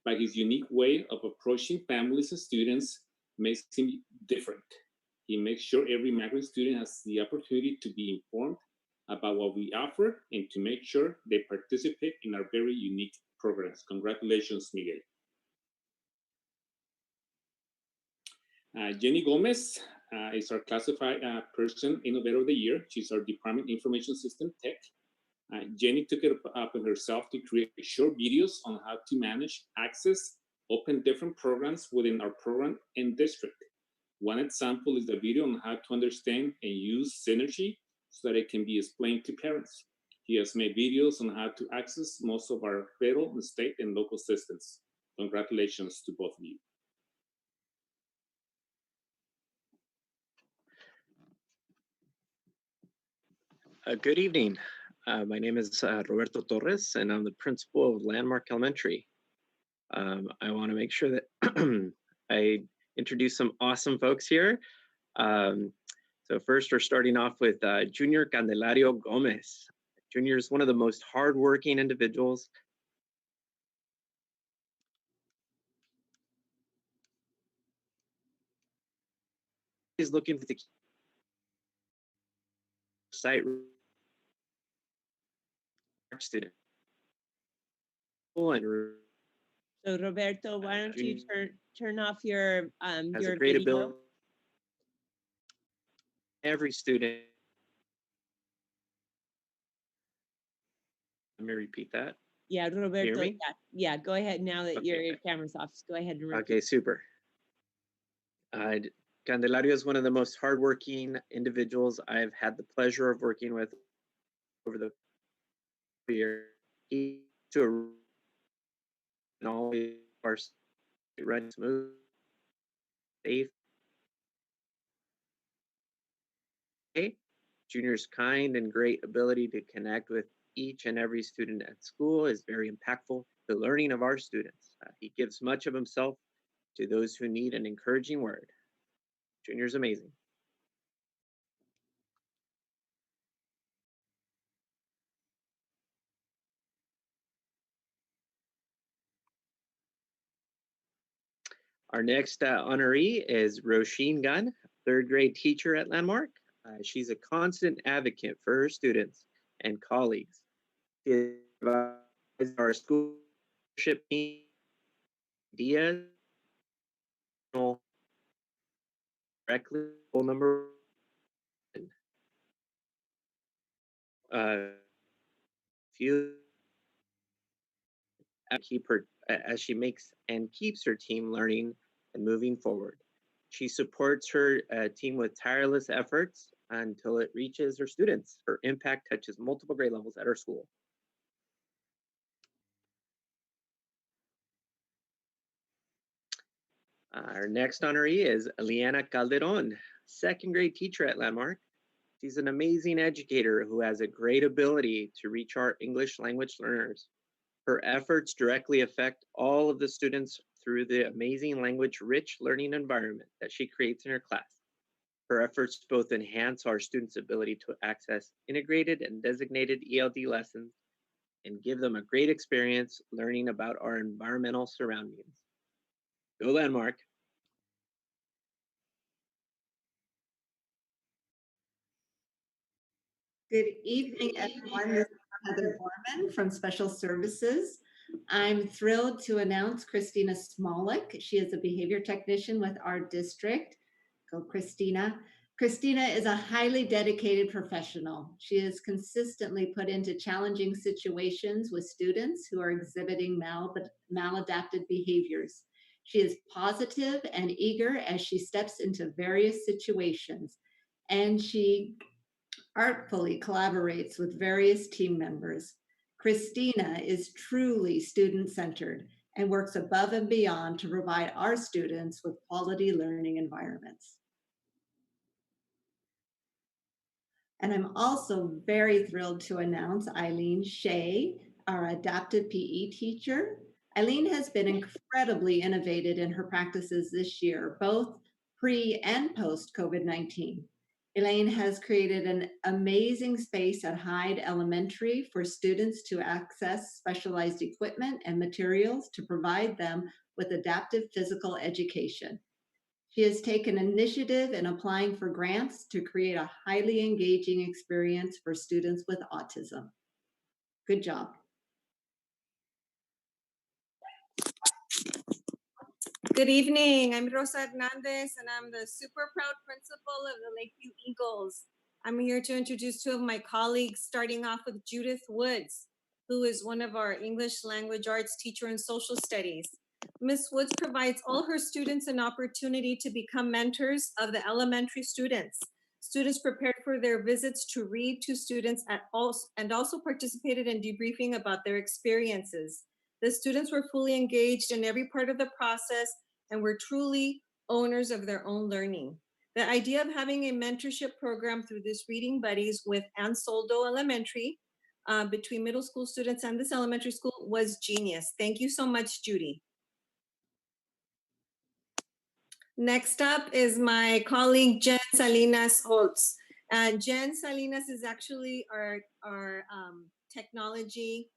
By his unique way of approaching families and students makes him different. He makes sure every migrant student has the opportunity to be informed about what we offer and to make sure they participate in our very unique programs. Congratulations, Miguel. Jenny Gomez is our classified person Innovator of the Year. She's our Department Information System Tech. Jenny took it upon herself to create short videos on how to manage, access, open different programs within our program and district. One example is the video on how to understand and use Synergy so that it can be explained to parents. He has made videos on how to access most of our federal, state, and local systems. Congratulations to both of you. Good evening. My name is Roberto Torres, and I'm the principal of Landmark Elementary. I want to make sure that I introduce some awesome folks here. So first, we're starting off with Junior Candelario Gomez. Junior is one of the most hardworking individuals. He's looking for the site student. And So Roberto, why don't you turn off your has your a great video? ability. Every student. Let me repeat that. Yeah, Roberto. me? Yeah. Go ahead now that Okay, your camera's off. Just go ahead and repeat. Okay, super. Candelario is one of the most hardworking individuals I've had the pleasure of working with over the year. He to and always are run smooth, safe. Okay. Junior's kind and great ability to connect with each and every student at school is very impactful to the learning of our students. He gives much of himself to those who need an encouraging word. Junior's amazing. Our next honoree is Roisin Gunn, third grade teacher at Landmark. She's a constant advocate for her students and colleagues. She advises our school leadership team ideas, directly number few keep her as she makes and keeps her team learning and moving forward. She supports her team with tireless efforts until it reaches her students. Her impact touches multiple grade levels at her school. Our next honoree is Eliana Calderon, second grade teacher at Landmark. She's an amazing educator who has a great ability to reach our English language learners. Her efforts directly affect all of the students through the amazing language-rich learning environment that she creates in her class. Her efforts both enhance our students' ability to access integrated and designated ELD lessons and give them a great experience learning about our environmental surroundings. Go Landmark. Good evening, everyone. This is Heather Borman from Special Services. I'm thrilled to announce Christina Smolik. She is a behavior technician with our district. Go, Christina. Christina is a highly dedicated professional. She is consistently put into challenging situations with students who are exhibiting maladaptive behaviors. She is positive and eager as she steps into various situations, and she artfully collaborates with various team members. Christina is truly student-centered and works above and beyond to provide our students with quality learning environments. And I'm also very thrilled to announce Eileen Shea, our adaptive PE teacher. Eileen has been incredibly innovative in her practices this year, both pre and post COVID-19. Elaine has created an amazing space at Hyde Elementary for students to access specialized equipment and materials to provide them with adaptive physical education. She has taken initiative in applying for grants to create a highly engaging experience for students with autism. Good job. Good evening. I'm Rosa Hernandez, and I'm the super proud principal of the Lakeview Eagles. I'm here to introduce two of my colleagues, starting off with Judith Woods, who is one of our English language arts teacher in social studies. Ms. Woods provides all her students an opportunity to become mentors of the elementary students. Students prepared for their visits to read to students and also participated in debriefing about their experiences. The students were fully engaged in every part of the process and were truly owners of their own learning. The idea of having a mentorship program through this Reading Buddies with Ansoldo Elementary between middle school students and this elementary school was genius. Thank you so much, Judy. Next up is my colleague, Jen Salinas Holtz. Jen Salinas is actually our technology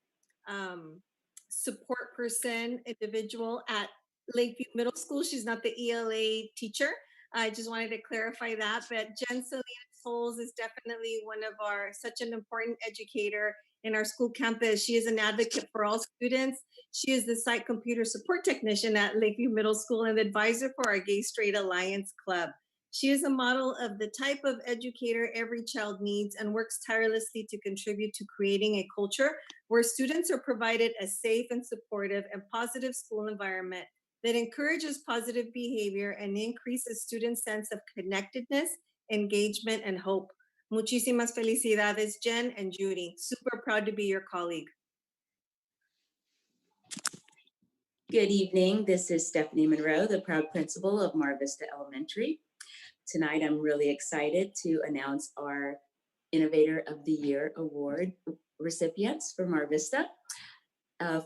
support person, individual at Lakeview Middle School. She's not the ELA teacher. I just wanted to clarify that, but Jen Salinas Holtz is definitely one of such an important educator in our school campus. She is an advocate for all students. She is the site computer support technician at Lakeview Middle School and advisor for our Gay Straight Alliance Club. She is a model of the type of educator every child needs and works tirelessly to contribute to creating a culture where students are provided a safe and supportive and positive school environment that encourages positive behavior and increases students' sense of connectedness, engagement, and hope. Muchísimas felicidades, Jen and Judy. Super proud to be your colleague. Good evening. This is Stephanie Monroe, the proud principal of Mar Vista Elementary. Tonight, I'm really excited to announce our Innovator of the Year Award recipients for Mar Vista.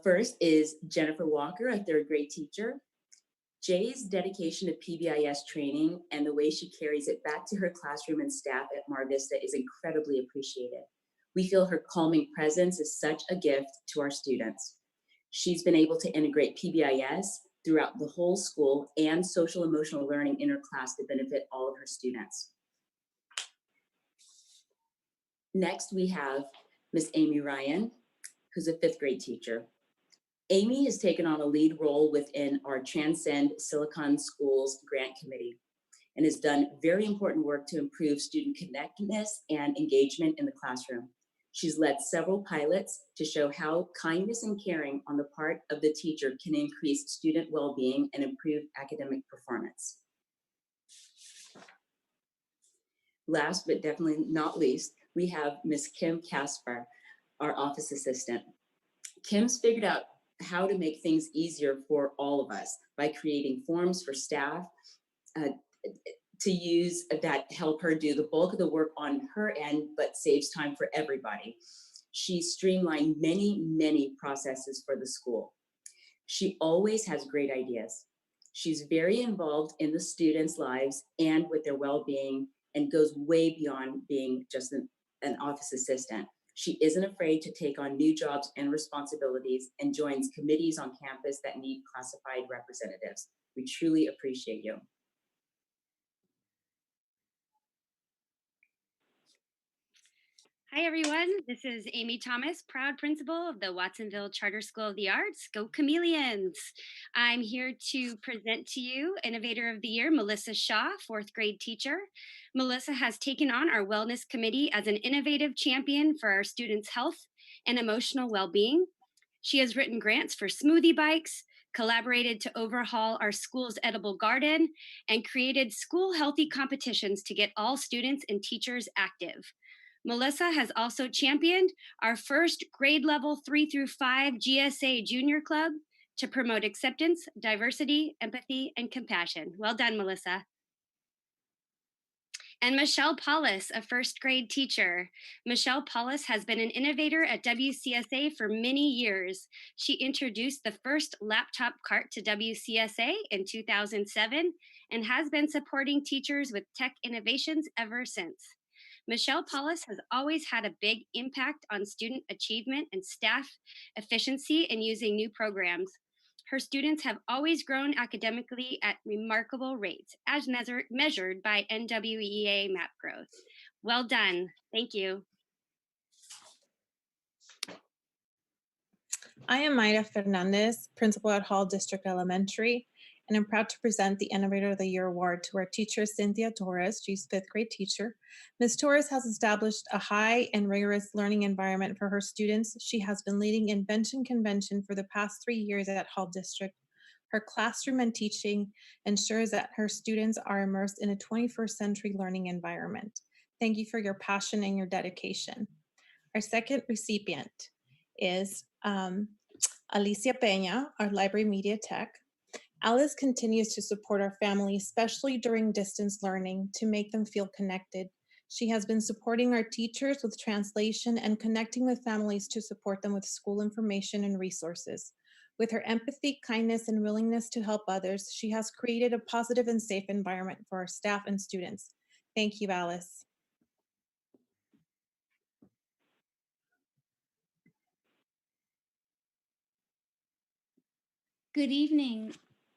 First is Jennifer Walker, a third grade teacher. Jay's dedication to PVIS training and the way she carries it back to her classroom and staff at Mar Vista is incredibly appreciated. We feel her calming presence is such a gift to our students. She's been able to integrate PBIS throughout the whole school and social emotional learning in her class to benefit all of her students. Next, we have Miss Amy Ryan, who's a fifth grade teacher. Amy has taken on a lead role within our Transcend Silicon Schools Grant Committee and has done very important work to improve student connectedness and engagement in the classroom. She's led several pilots to show how kindness and caring on the part of the teacher can increase student well-being and improve academic performance. Last but definitely not least, we have Miss Kim Casper, our office assistant. Kim's figured out how to make things easier for all of us by creating forms for staff to use that help her do the bulk of the work on her end, but saves time for everybody. She's streamlined many processes for the school. She always has great ideas. She's very involved in the students' lives and with their well-being and goes way beyond being just an office assistant. She isn't afraid to take on new jobs and responsibilities and joins committees on campus that need classified representatives. We truly appreciate you. Hi, everyone. This is Amy Thomas, proud principal of the Watsonville Charter School of the Arts. Go Chameleons! I'm here to present to you Innovator of the Year, Melissa Shaw, fourth grade teacher. Melissa has taken on our Wellness Committee as an innovative champion for our students' health and emotional well-being. She has written grants for smoothie bikes, collaborated to overhaul our school's edible garden, and created school healthy competitions to get all students and teachers active. Melissa has also championed our first grade level 3 through 5 GSA Junior Club to promote acceptance, diversity, empathy, and compassion. Well done, Melissa. And Michelle Paulus, a first grade teacher. Michelle Paulus has been an innovator at WCSA for many years. She introduced the first laptop cart to WCSA in 2007 and has been supporting teachers with tech innovations ever since. Michelle Paulus has always had a big impact on student achievement and staff efficiency in using new programs. Her students have always grown academically at remarkable rates, as measured by NWEA map growth. Well done. Thank you. I am Mayra Fernandez, principal at Hall District Elementary, and I'm proud to present the Innovator of the Year award to our teacher, Cynthia Torres. She's fifth grade teacher. Ms. Torres has established a high and rigorous learning environment for her students. She has been leading Invention Convention for the past 3 years at Hall District. Her classroom and teaching ensures that her students are immersed in a 21st century learning environment. Thank you for your passion and your dedication. Our second recipient is Alicia Peña, our library media tech. Alice continues to support our family, especially during distance learning, to make them feel connected. She has been supporting our teachers with translation and connecting with families to support them with school information and resources. With her empathy, kindness, and willingness to help others, she has created a positive and safe environment for our staff and students. Thank you, Alice. Good evening,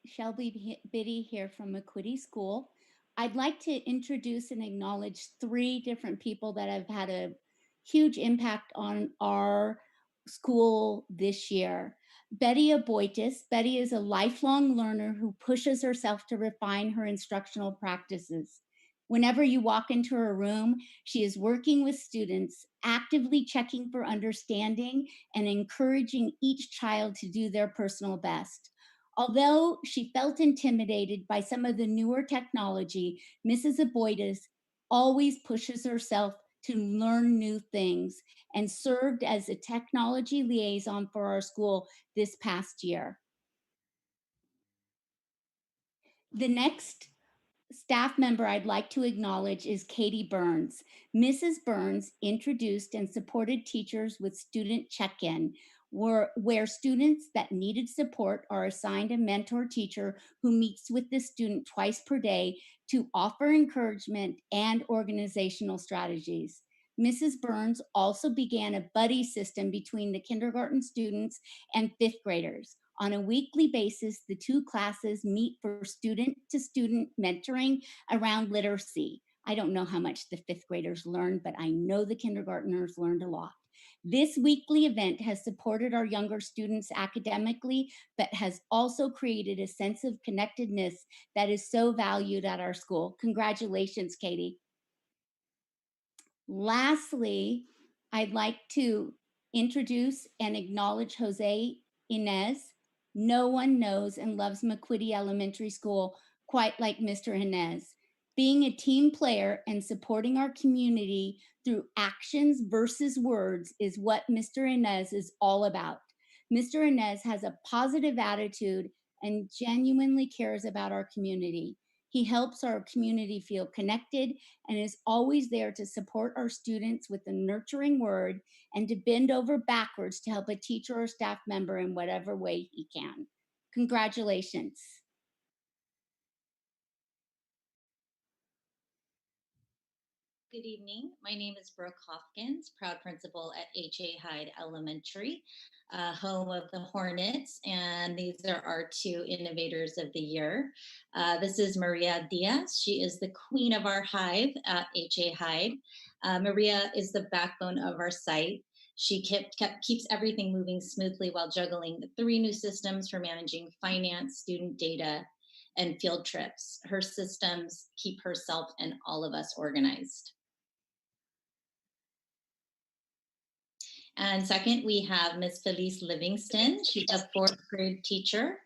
Shelby Biddy here from McQuitty School. I'd like to introduce and acknowledge 3 different people that have had a huge impact on our school this year. Betty Aboitis. Betty is a lifelong learner who pushes herself to refine her instructional practices. Whenever you walk into her room, she is working with students, actively checking for understanding and encouraging each child to do their personal best. Although she felt intimidated by some of the newer technology, Mrs. Aboitis always pushes herself to learn new things and served as a technology liaison for our school this past year. The next staff member I'd like to acknowledge is Katie Burns. Mrs. Burns introduced and supported teachers with student check-in, where students that needed support are assigned a mentor teacher who meets with the student twice per day to offer encouragement and organizational strategies. Mrs. Burns also began a buddy system between the kindergarten students and 5th graders. On a weekly basis, the 2 classes meet for student-to-student mentoring around literacy. I don't know how much the 5th graders learned, but I know the kindergartners learned a lot. This weekly event has supported our younger students academically, but has also created a sense of connectedness that is so valued at our school. Congratulations, Katie. Lastly, I'd like to introduce and acknowledge Jose Inez. No one knows and loves McQuitty Elementary School quite like Mr. Inez. Being a team player and supporting our community through actions versus words is what Mr. Inez is all about. Mr. Inez has a positive attitude and genuinely cares about our community. He helps our community feel connected and is always there to support our students with a nurturing word and to bend over backwards to help a teacher or staff member in whatever way he can. Congratulations. Good evening. My name is Brooke Hopkins, proud principal at H.A. Hyde Elementary, home of the Hornets, and these are our two Innovators of the Year. This is Maria Diaz. She is the queen of our hive at H.A. Hyde. Maria is the backbone of our site. She keeps everything moving smoothly while juggling 3 new systems for managing finance, student data, and field trips. Her systems keep herself and all of us organized. And second, we have Miss Felice Livingston. She's a 4th grade teacher.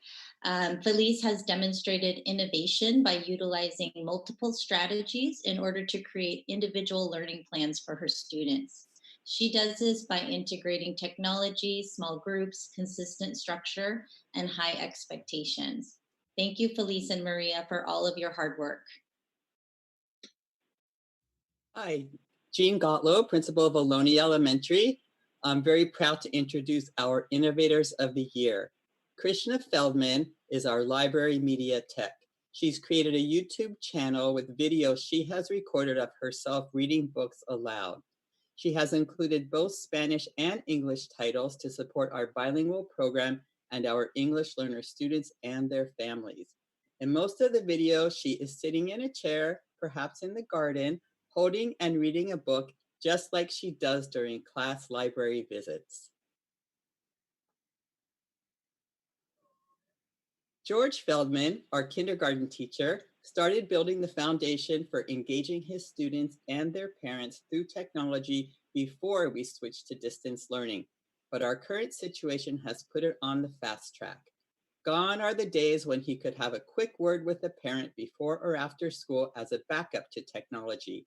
Felice has demonstrated innovation by utilizing multiple strategies in order to create individual learning plans for her students. She does this by integrating technology, small groups, consistent structure, and high expectations. Thank you, Felice and Maria, for all of your hard work. Hi, Jean Gottlow, principal of Ohlone Elementary. I'm very proud to introduce our Innovators of the Year. Krishna Feldman is our library media tech. She's created a YouTube channel with videos she has recorded of herself reading books aloud. She has included both Spanish and English titles to support our bilingual program and our English learner students and their families. In most of the videos, she is sitting in a chair, perhaps in the garden, holding and reading a book, just like she does during class library visits. George Feldman, our kindergarten teacher, started building the foundation for engaging his students and their parents through technology before we switched to distance learning. But our current situation has put it on the fast track. Gone are the days when he could have a quick word with a parent before or after school as a backup to technology.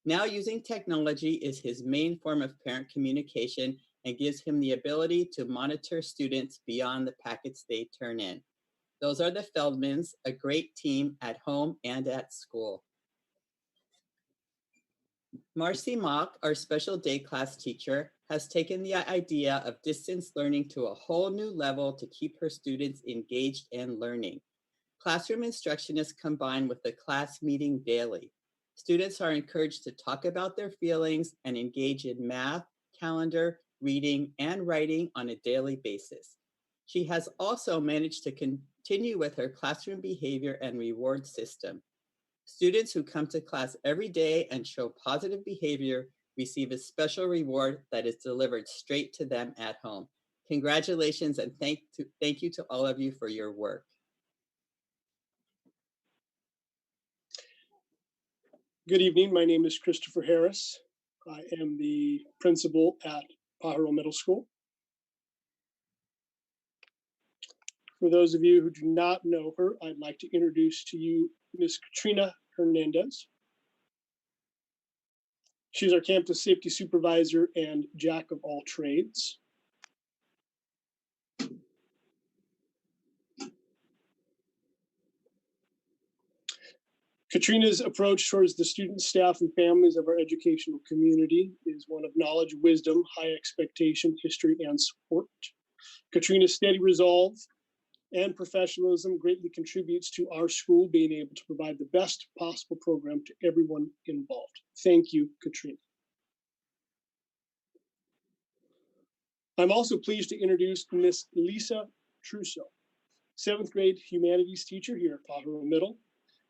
Now using technology is his main form of parent communication and gives him the ability to monitor students beyond the packets they turn in. Those are the Feldmans, a great team at home and at school. Marcy Mock, our special day class teacher, has taken the idea of distance learning to a whole new level to keep her students engaged and learning. Classroom instruction is combined with the class meeting daily. Students are encouraged to talk about their feelings and engage in math, calendar, reading, and writing on a daily basis. She has also managed to continue with her classroom behavior and reward system. Students who come to class every day and show positive behavior receive a special reward that is delivered straight to them at home. Congratulations and thank you to all of you for your work. Good evening. My name is Christopher Harris. I am the principal at Pajaro Middle School. For those of you who do not know her, I'd like to introduce to you Ms. Katrina Hernandez. She's our campus safety supervisor and jack of all trades. Katrina's approach towards the students, staff, and families of our educational community is one of knowledge, wisdom, high expectation, history, and support. Katrina's steady resolve and professionalism greatly contributes to our school being able to provide the best possible program to everyone involved. Thank you, Katrina. I'm also pleased to introduce Miss Lisa Trusso, 7th grade humanities teacher here at Pajaro Middle.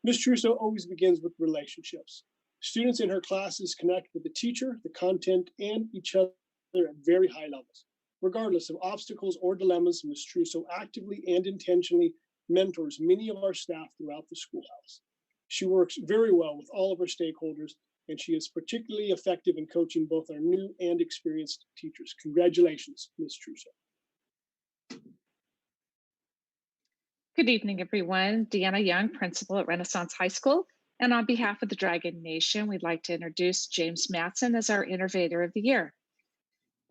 Ms. Trusso always begins with relationships. Students in her classes connect with the teacher, the content, and each other at very high levels. Regardless of obstacles or dilemmas, Ms. Trusso actively and intentionally mentors many of our staff throughout the schoolhouse. She works very well with all of our stakeholders, and she is particularly effective in coaching both our new and experienced teachers. Congratulations, Ms. Trusso. Good evening, everyone. Deanna Young, principal at Renaissance High School. And on behalf of the Dragon Nation, we'd like to introduce James Matson as our Innovator of the Year.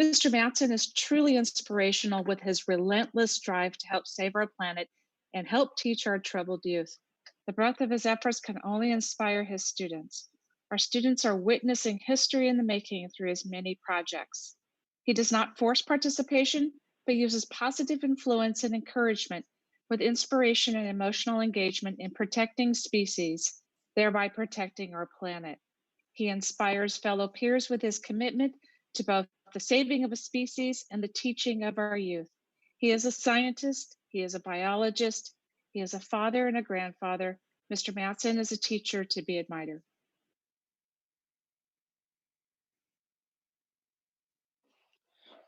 Mr. Matson is truly inspirational with his relentless drive to help save our planet and help teach our troubled youth. The breadth of his efforts can only inspire his students. Our students are witnessing history in the making through his many projects. He does not force participation, but uses positive influence and encouragement with inspiration and emotional engagement in protecting species, thereby protecting our planet. He inspires fellow peers with his commitment to both the saving of a species and the teaching of our youth. He is a scientist, he is a biologist, he is a father and a grandfather. Mr. Matson is a teacher to be admired.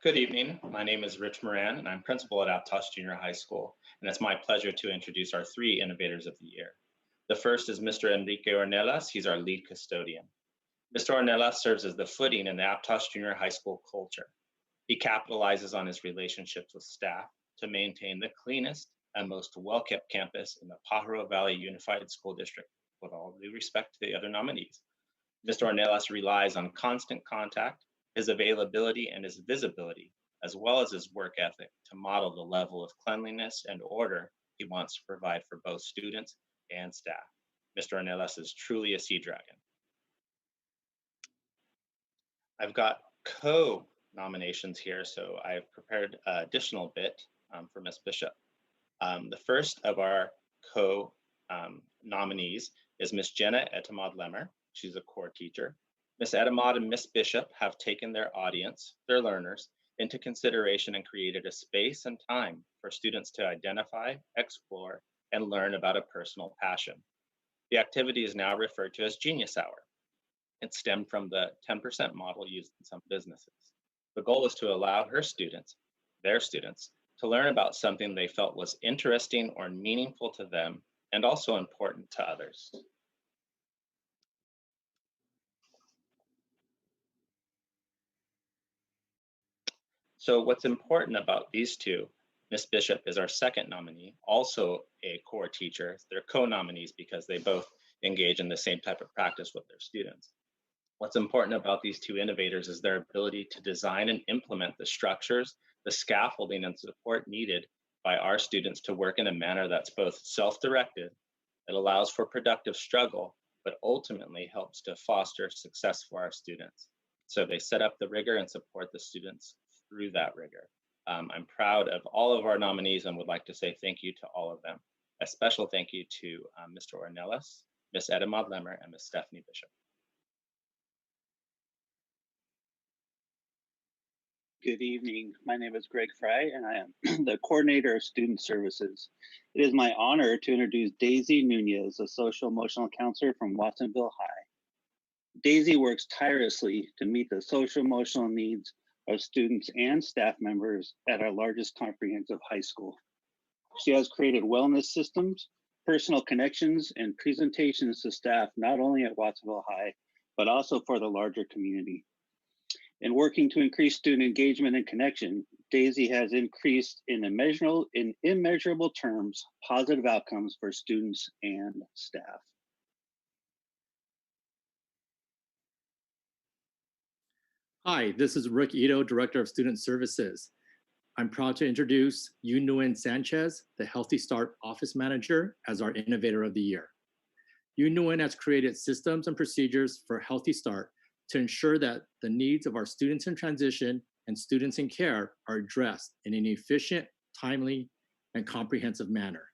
Good evening. My name is Rich Moran, and I'm principal at Aptos Junior High School, and it's my pleasure to introduce our 3 Innovators of the Year. The first is Mr. Enrique Ornelas. He's our lead custodian. Mr. Ornelas serves as the footing in the Aptos Junior High School culture. He capitalizes on his relationships with staff to maintain the cleanest and most well-kept campus in the Pajaro Valley Unified School District, with all due respect to the other nominees. Mr. Ornelas relies on constant contact, his availability and his visibility, as well as his work ethic to model the level of cleanliness and order he wants to provide for both students and staff. Mr. Ornelas is truly a sea dragon. I've got co-nominations here, so I've prepared an additional bit for Ms. Bishop. The first of our co-nominees is Ms. Jenna Etamad-Lemmer. She's a core teacher. Ms. Etamad and Ms. Bishop have taken their audience, their learners, into consideration and created a space and time for students to identify, explore, and learn about a personal passion. The activity is now referred to as Genius Hour. It stemmed from the 10% model used in some businesses. The goal was to allow her students, their students, to learn about something they felt was interesting or meaningful to them and also important to others. So what's important about these two, Ms. Bishop is our second nominee, also a core teacher. They're co-nominees because they both engage in the same type of practice with their students. What's important about these 2 innovators is their ability to design and implement the structures, the scaffolding and support needed by our students to work in a manner that's both self-directed, it allows for productive struggle, but ultimately helps to foster success for our students. So they set up the rigor and support the students through that rigor. I'm proud of all of our nominees and would like to say thank you to all of them. A special thank you to Mr. Ornelas, Ms. Etamad-Lemmer, and Ms. Stephanie Bishop. Good evening. My name is Greg Fry, and I am the coordinator of student services. It is my honor to introduce Daisy Nunez, a social emotional counselor from Watsonville High. Daisy works tirelessly to meet the social emotional needs of students and staff members at our largest comprehensive high school. She has created wellness systems, personal connections, and presentations to staff not only at Watsonville High, but also for the larger community. In working to increase student engagement and connection, Daisy has increased in immeasurable terms positive outcomes for students and staff. Hi, this is Rick Ito, Director of Student Services. I'm proud to introduce Yoon Nguyen Sanchez, the Healthy Start Office Manager, as our Innovator of the Year. Yoon Nguyen has created systems and procedures for Healthy Start to ensure that the needs of our students in transition and students in care are addressed in an efficient, timely, and comprehensive manner.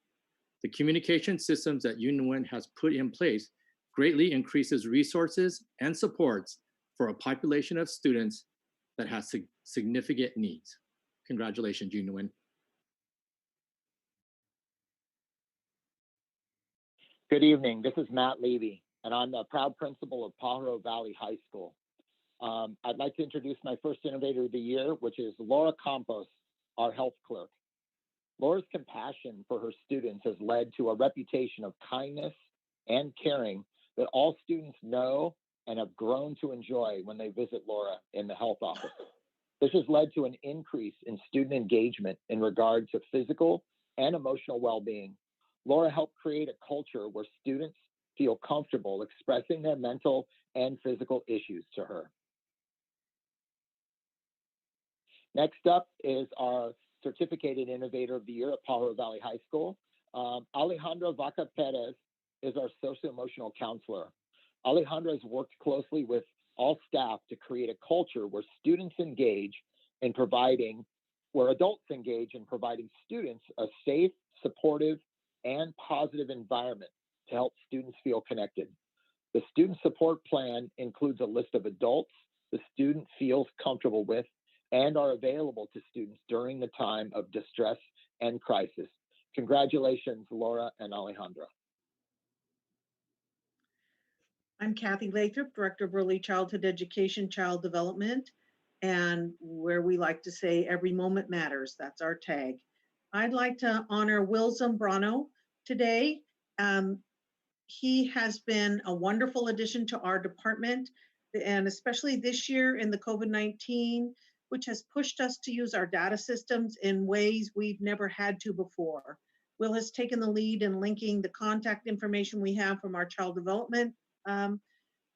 The communication systems that Yoon Nguyen has put in place greatly increases resources and supports for a population of students that has significant needs. Congratulations, Yoon Nguyen. Good evening. This is Matt Levy, and I'm the proud principal of Pajaro Valley High School. I'd like to introduce my first Innovator of the Year, which is Laura Campos, our health clerk. Laura's compassion for her students has led to a reputation of kindness and caring that all students know and have grown to enjoy when they visit Laura in the health office. This has led to an increase in student engagement in regard to physical and emotional well-being. Laura helped create a culture where students feel comfortable expressing their mental and physical issues to her. Next up is our Certificated Innovator of the Year at Pajaro Valley High School. Alejandra Vaca Perez is our socio-emotional counselor. Alejandra has worked closely with all staff to create a culture where students engage in providing, where adults engage in providing students a safe, supportive, and positive environment to help students feel connected. The student support plan includes a list of adults the student feels comfortable with and are available to students during the time of distress and crisis. Congratulations, Laura and Alejandra. I'm Kathy Lathrop, Director of Early Childhood Education, Child Development, and where we like to say every moment matters. That's our tag. I'd like to honor Will Zambrano today. He has been a wonderful addition to our department, and especially this year in the COVID-19, which has pushed us to use our data systems in ways we've never had to before. Will has taken the lead in linking the contact information we have from our child development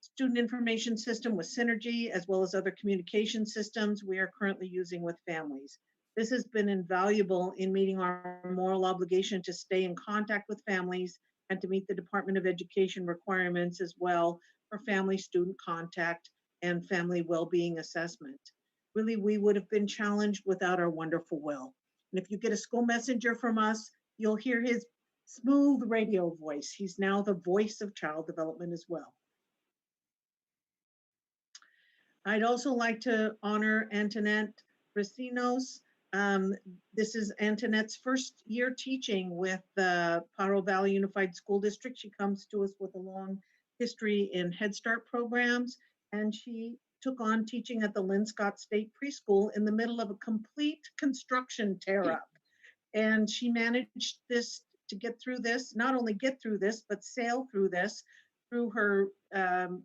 student information system with Synergy, as well as other communication systems we are currently using with families. This has been invaluable in meeting our moral obligation to stay in contact with families and to meet the Department of Education requirements as well for family student contact and family well-being assessment. Really, we would have been challenged without our wonderful Will. And if you get a school messenger from us, you'll hear his smooth radio voice. He's now the voice of child development as well. I'd also like to honor Antoinette Racinos. This is Antoinette's first year teaching with the Pajaro Valley Unified School District. She comes to us with a long history in Head Start programs, and she took on teaching at the Lynn Scott State Preschool in the middle of a complete construction tear-up. And she managed to get through this, not only get through this, but sail through this through her,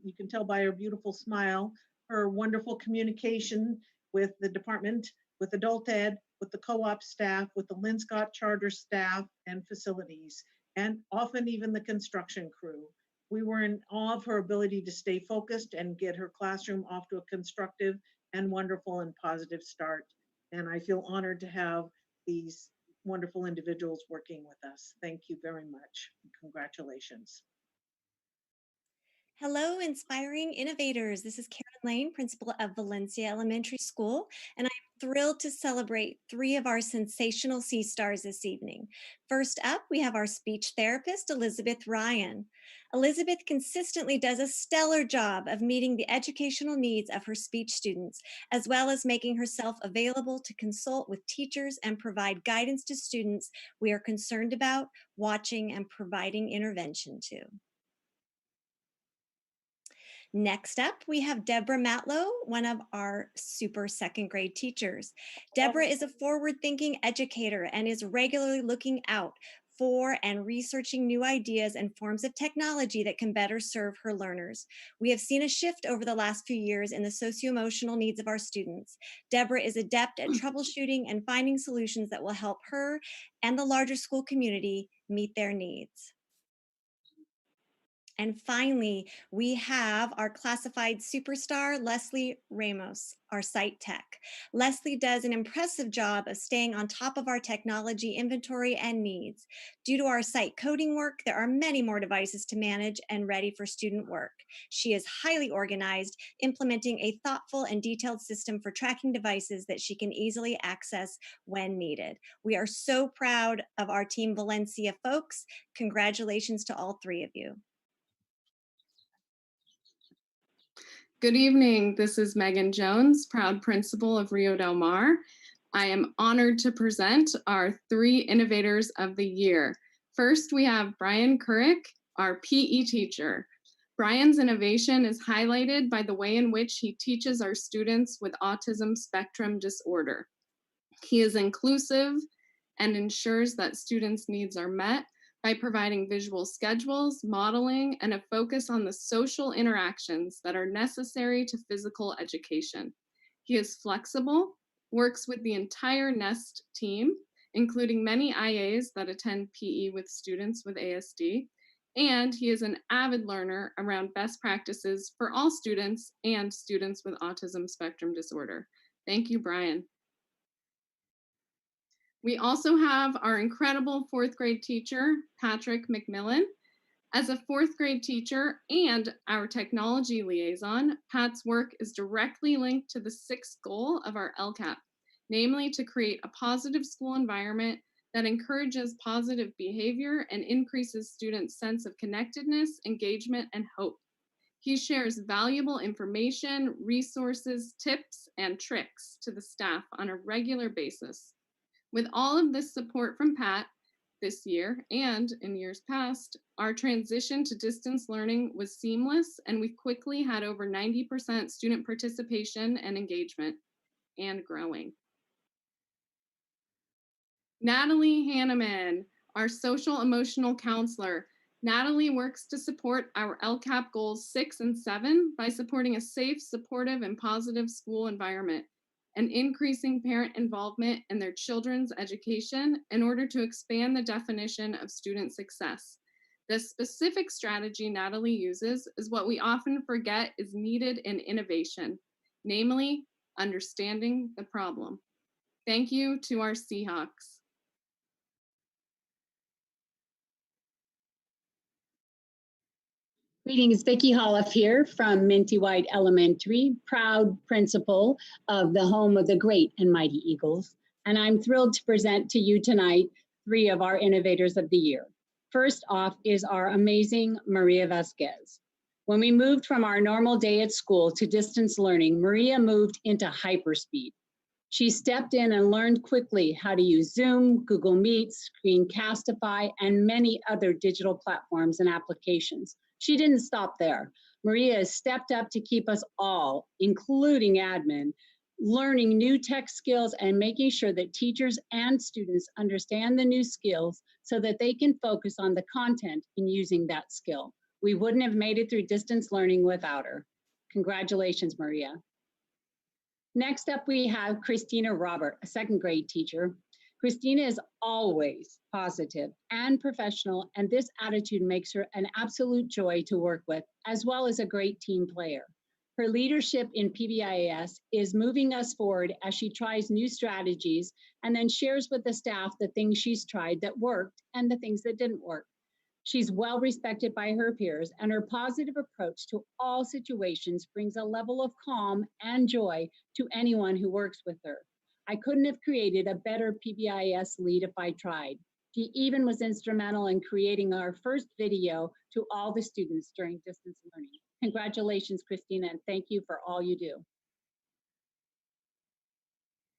you can tell by her beautiful smile, her wonderful communication with the department, with adult ed, with the co-op staff, with the Lynn Scott charter staff and facilities, and often even the construction crew. We were in awe of her ability to stay focused and get her classroom off to a constructive and wonderful and positive start. And I feel honored to have these wonderful individuals working with us. Thank you very much. Congratulations. Hello, inspiring innovators. This is Karen Lane, principal of Valencia Elementary School, and I'm thrilled to celebrate 3 of our sensational C-stars this evening. First up, we have our speech therapist, Elizabeth Ryan. Elizabeth consistently does a stellar job of meeting the educational needs of her speech students, as well as making herself available to consult with teachers and provide guidance to students we are concerned about, watching, and providing intervention to. Next up, we have Deborah Matlow, one of our super second grade teachers. Deborah is a forward-thinking educator and is regularly looking out for and researching new ideas and forms of technology that can better serve her learners. We have seen a shift over the last few years in the socio-emotional needs of our students. Deborah is adept at troubleshooting and finding solutions that will help her and the larger school community meet their needs. And finally, we have our classified superstar, Leslie Ramos, our site tech. Leslie does an impressive job of staying on top of our technology inventory and needs. Due to our site coding work, there are many more devices to manage and ready for student work. She is highly organized, implementing a thoughtful and detailed system for tracking devices that she can easily access when needed. We are so proud of our Team Valencia folks. Congratulations to all 3 of you. Good evening. This is Megan Jones, proud principal of Rio Del Mar. I am honored to present our 3 Innovators of the Year. First, we have Brian Couric, our PE teacher. Brian's innovation is highlighted by the way in which he teaches our students with autism spectrum disorder. He is inclusive and ensures that students' needs are met by providing visual schedules, modeling, and a focus on the social interactions that are necessary to physical education. He is flexible, works with the entire NEST team, including many IAs that attend PE with students with ASD, and he is an avid learner around best practices for all students and students with autism spectrum disorder. Thank you, Brian. We also have our incredible 4th grade teacher, Patrick McMillan. As a 4th grade teacher and our technology liaison, Pat's work is directly linked to the 6th goal of our LCAP, namely to create a positive school environment that encourages positive behavior and increases students' sense of connectedness, engagement, and hope. He shares valuable information, resources, tips, and tricks to the staff on a regular basis. With all of this support from Pat this year and in years past, our transition to distance learning was seamless, and we quickly had over 90% student participation and engagement, and growing. Natalie Hanneman, our social emotional counselor. Natalie works to support our LCAP goals 6 and 7 by supporting a safe, supportive, and positive school environment and increasing parent involvement in their children's education in order to expand the definition of student success. The specific strategy Natalie uses is what we often forget is needed in innovation, namely understanding the problem. Thank you to our Seahawks. Greetings, Vicki Holliff here from Minty White Elementary, proud principal of the home of the great and mighty Eagles. And I'm thrilled to present to you tonight 3 of our Innovators of the Year. First off is our amazing Maria Vasquez. When we moved from our normal day at school to distance learning, Maria moved into hyperspeed. She stepped in and learned quickly how to use Zoom, Google Meet, Screencastify, and many other digital platforms and applications. She didn't stop there. Maria has stepped up to keep us all, including admin, learning new tech skills and making sure that teachers and students understand the new skills so that they can focus on the content in using that skill. We wouldn't have made it through distance learning without her. Congratulations, Maria. Next up, we have Christina Robert, a 2nd grade teacher. Christina is always positive and professional, and this attitude makes her an absolute joy to work with, as well as a great team player. Her leadership in PVIAS is moving us forward as she tries new strategies and then shares with the staff the things she's tried that worked and the things that didn't work. She's well respected by her peers, and her positive approach to all situations brings a level of calm and joy to anyone who works with her. I couldn't have created a better PBIS lead if I tried. She even was instrumental in creating our first video to all the students during distance learning. Congratulations, Christina, and thank you for all you do.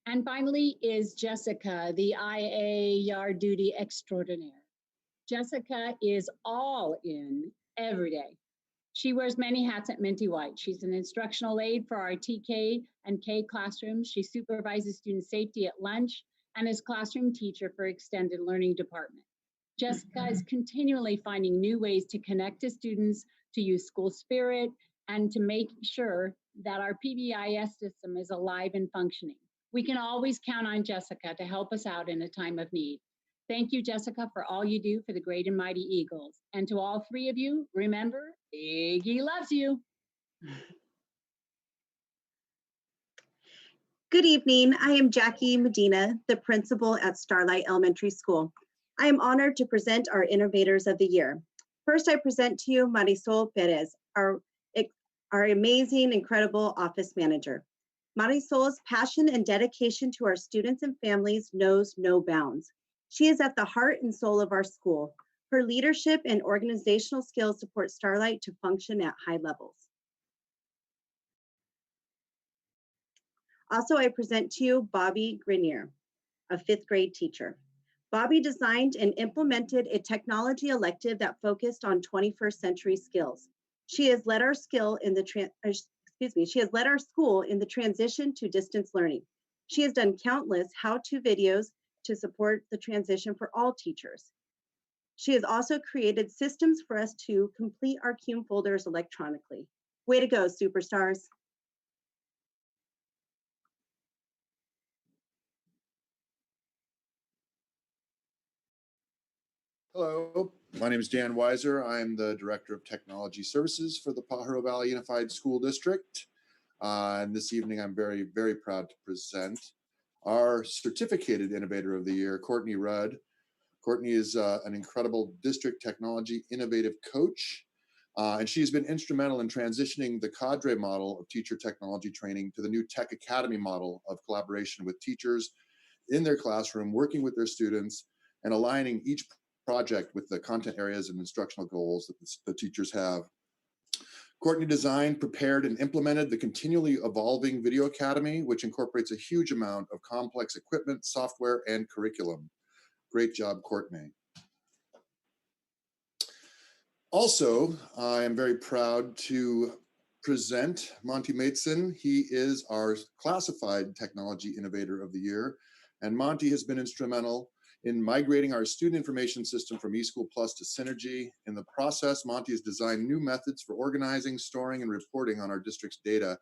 And finally is Jessica, the IA Yard Duty Extraordinaire. Jessica is all in every day. She wears many hats at Minty White. She's an instructional aide for our TK and K classrooms. She supervises student safety at lunch and is classroom teacher for extended learning department. Jessica is continually finding new ways to connect to students, to use school spirit, and to make sure that our PBIS system is alive and functioning. We can always count on Jessica to help us out in a time of need. Thank you, Jessica, for all you do for the great and mighty Eagles. And to all 3 of you, remember, Iggy loves you. Good evening. I am Jackie Medina, the principal at Starlight Elementary School. I am honored to present our Innovators of the Year. First, I present to you Marisol Perez, our amazing, incredible office manager. Marisol's passion and dedication to our students and families knows no bounds. She is at the heart and soul of our school. Her leadership and organizational skills support Starlight to function at high levels. Also, I present to you Bobby Grenier, a 5th grade teacher. Bobby designed and implemented a technology elective that focused on 21st century skills. She has led our school in the transition to distance learning. She has done countless how-to videos to support the transition for all teachers. She has also created systems for us to complete our CUME folders electronically. Way to go, superstars. Hello, my name is Dan Weiser. I'm the Director of Technology Services for the Pajaro Valley Unified School District. And this evening, I'm very, very proud to present our Certificated Innovator of the Year, Courtney Rudd. Courtney is an incredible district technology innovative coach, and she's been instrumental in transitioning the cadre model of teacher technology training to the new Tech Academy model of collaboration with teachers in their classroom, working with their students, and aligning each project with the content areas and instructional goals that the teachers have. Courtney designed, prepared, and implemented the continually evolving Video Academy, which incorporates a huge amount of complex equipment, software, and curriculum. Great job, Courtney. Also, I am very proud to present Monty Mateson. He is our Classified Technology Innovator of the Year, and Monty has been instrumental in migrating our student information system from eSchool Plus to Synergy. In the process, Monty has designed new methods for organizing, storing, and reporting on our district's data.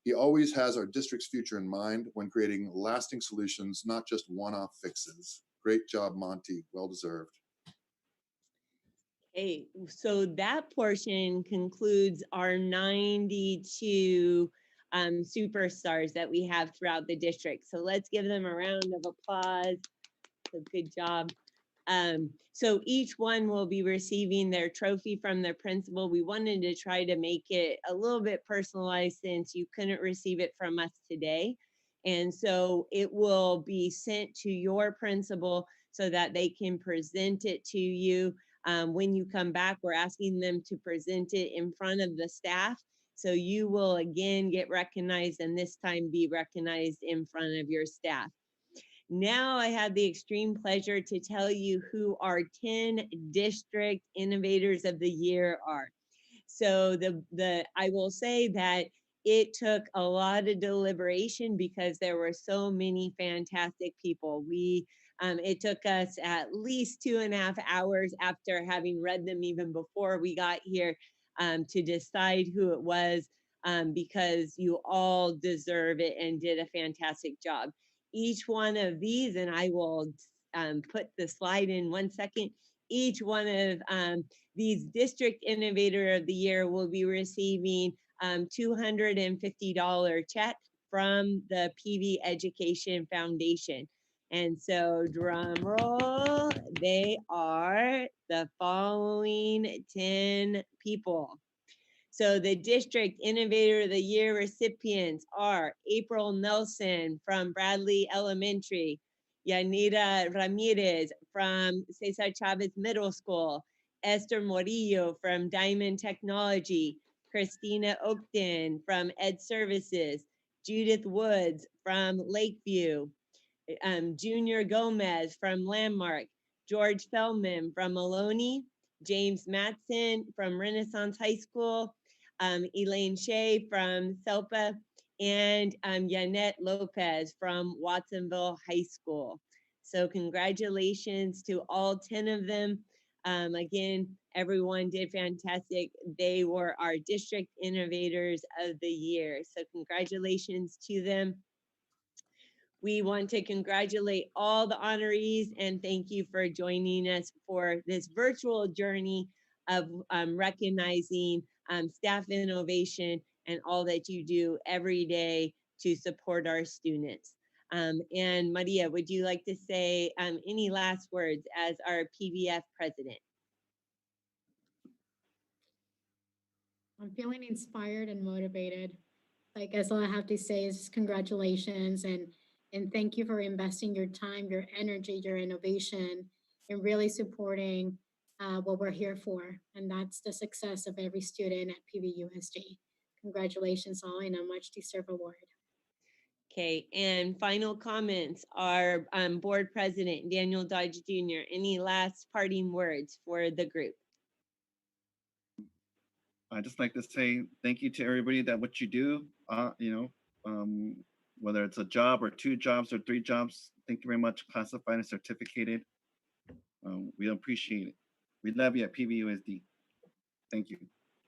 He always has our district's future in mind when creating lasting solutions, not just one-off fixes. Great job, Monty. Well deserved. Okay, so that portion concludes our 92 superstars that we have throughout the district. So let's give them a round of applause. So good job. So each one will be receiving their trophy from their principal. We wanted to try to make it a little bit personalized since you couldn't receive it from us today. And so it will be sent to your principal so that they can present it to you. When you come back, we're asking them to present it in front of the staff. So you will again get recognized, and this time be recognized in front of your staff. Now I have the extreme pleasure to tell you who our 10 district innovators of the year are. So I will say that it took a lot of deliberation because there were so many fantastic people. It took us at least 2.5 hours after having read them even before we got here to decide who it was because you all deserve it and did a fantastic job. Each one of these, and I will put the slide in 1 second, each one of these District Innovator of the Year will be receiving $250 check from the PV Education Foundation. And so drum roll, they are the following 10 people. So the District Innovator of the Year recipients are April Nelson from Bradley Elementary, Yanira Ramirez from Cesar Chavez Middle School, Esther Morillo from Diamond Technology, Christina Oakton from Ed Services, Judith Woods from Lakeview, Junior Gomez from Landmark, George Feldman from Maloney, James Matson from Renaissance High School, Elaine Shea from SELPA, and Yanette Lopez from Watsonville High School. So congratulations to all 10 of them. Again, everyone did fantastic. They were our District Innovators of the Year. So congratulations to them. We want to congratulate all the honorees and thank you for joining us for this virtual journey of recognizing staff innovation and all that you do every day to support our students. And Maria, would you like to say any last words as our PVF president? I'm feeling inspired and motivated. I guess all I have to say is congratulations and thank you for investing your time, your energy, your innovation, and really supporting what we're here for. And that's the success of every student at PVUSD. Congratulations all and a much deserved award. Okay, and final comments, our board president, Daniel Dodge Jr. Any last parting words for the group? I'd just like to say thank you to everybody that what you do, whether it's a job or 2 jobs or 3 jobs. Thank you very much, classified and certificated. We appreciate it. We love you at PVUSD. Thank you.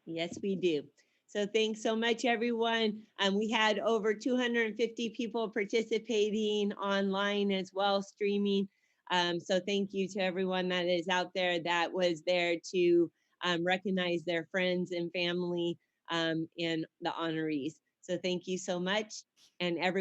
Yes, we do. So thanks so much, everyone. We had over 250 people participating online as well, streaming. So thank you to everyone that is out there that was there to recognize their friends and family and the honorees. So thank you so much. And everyone.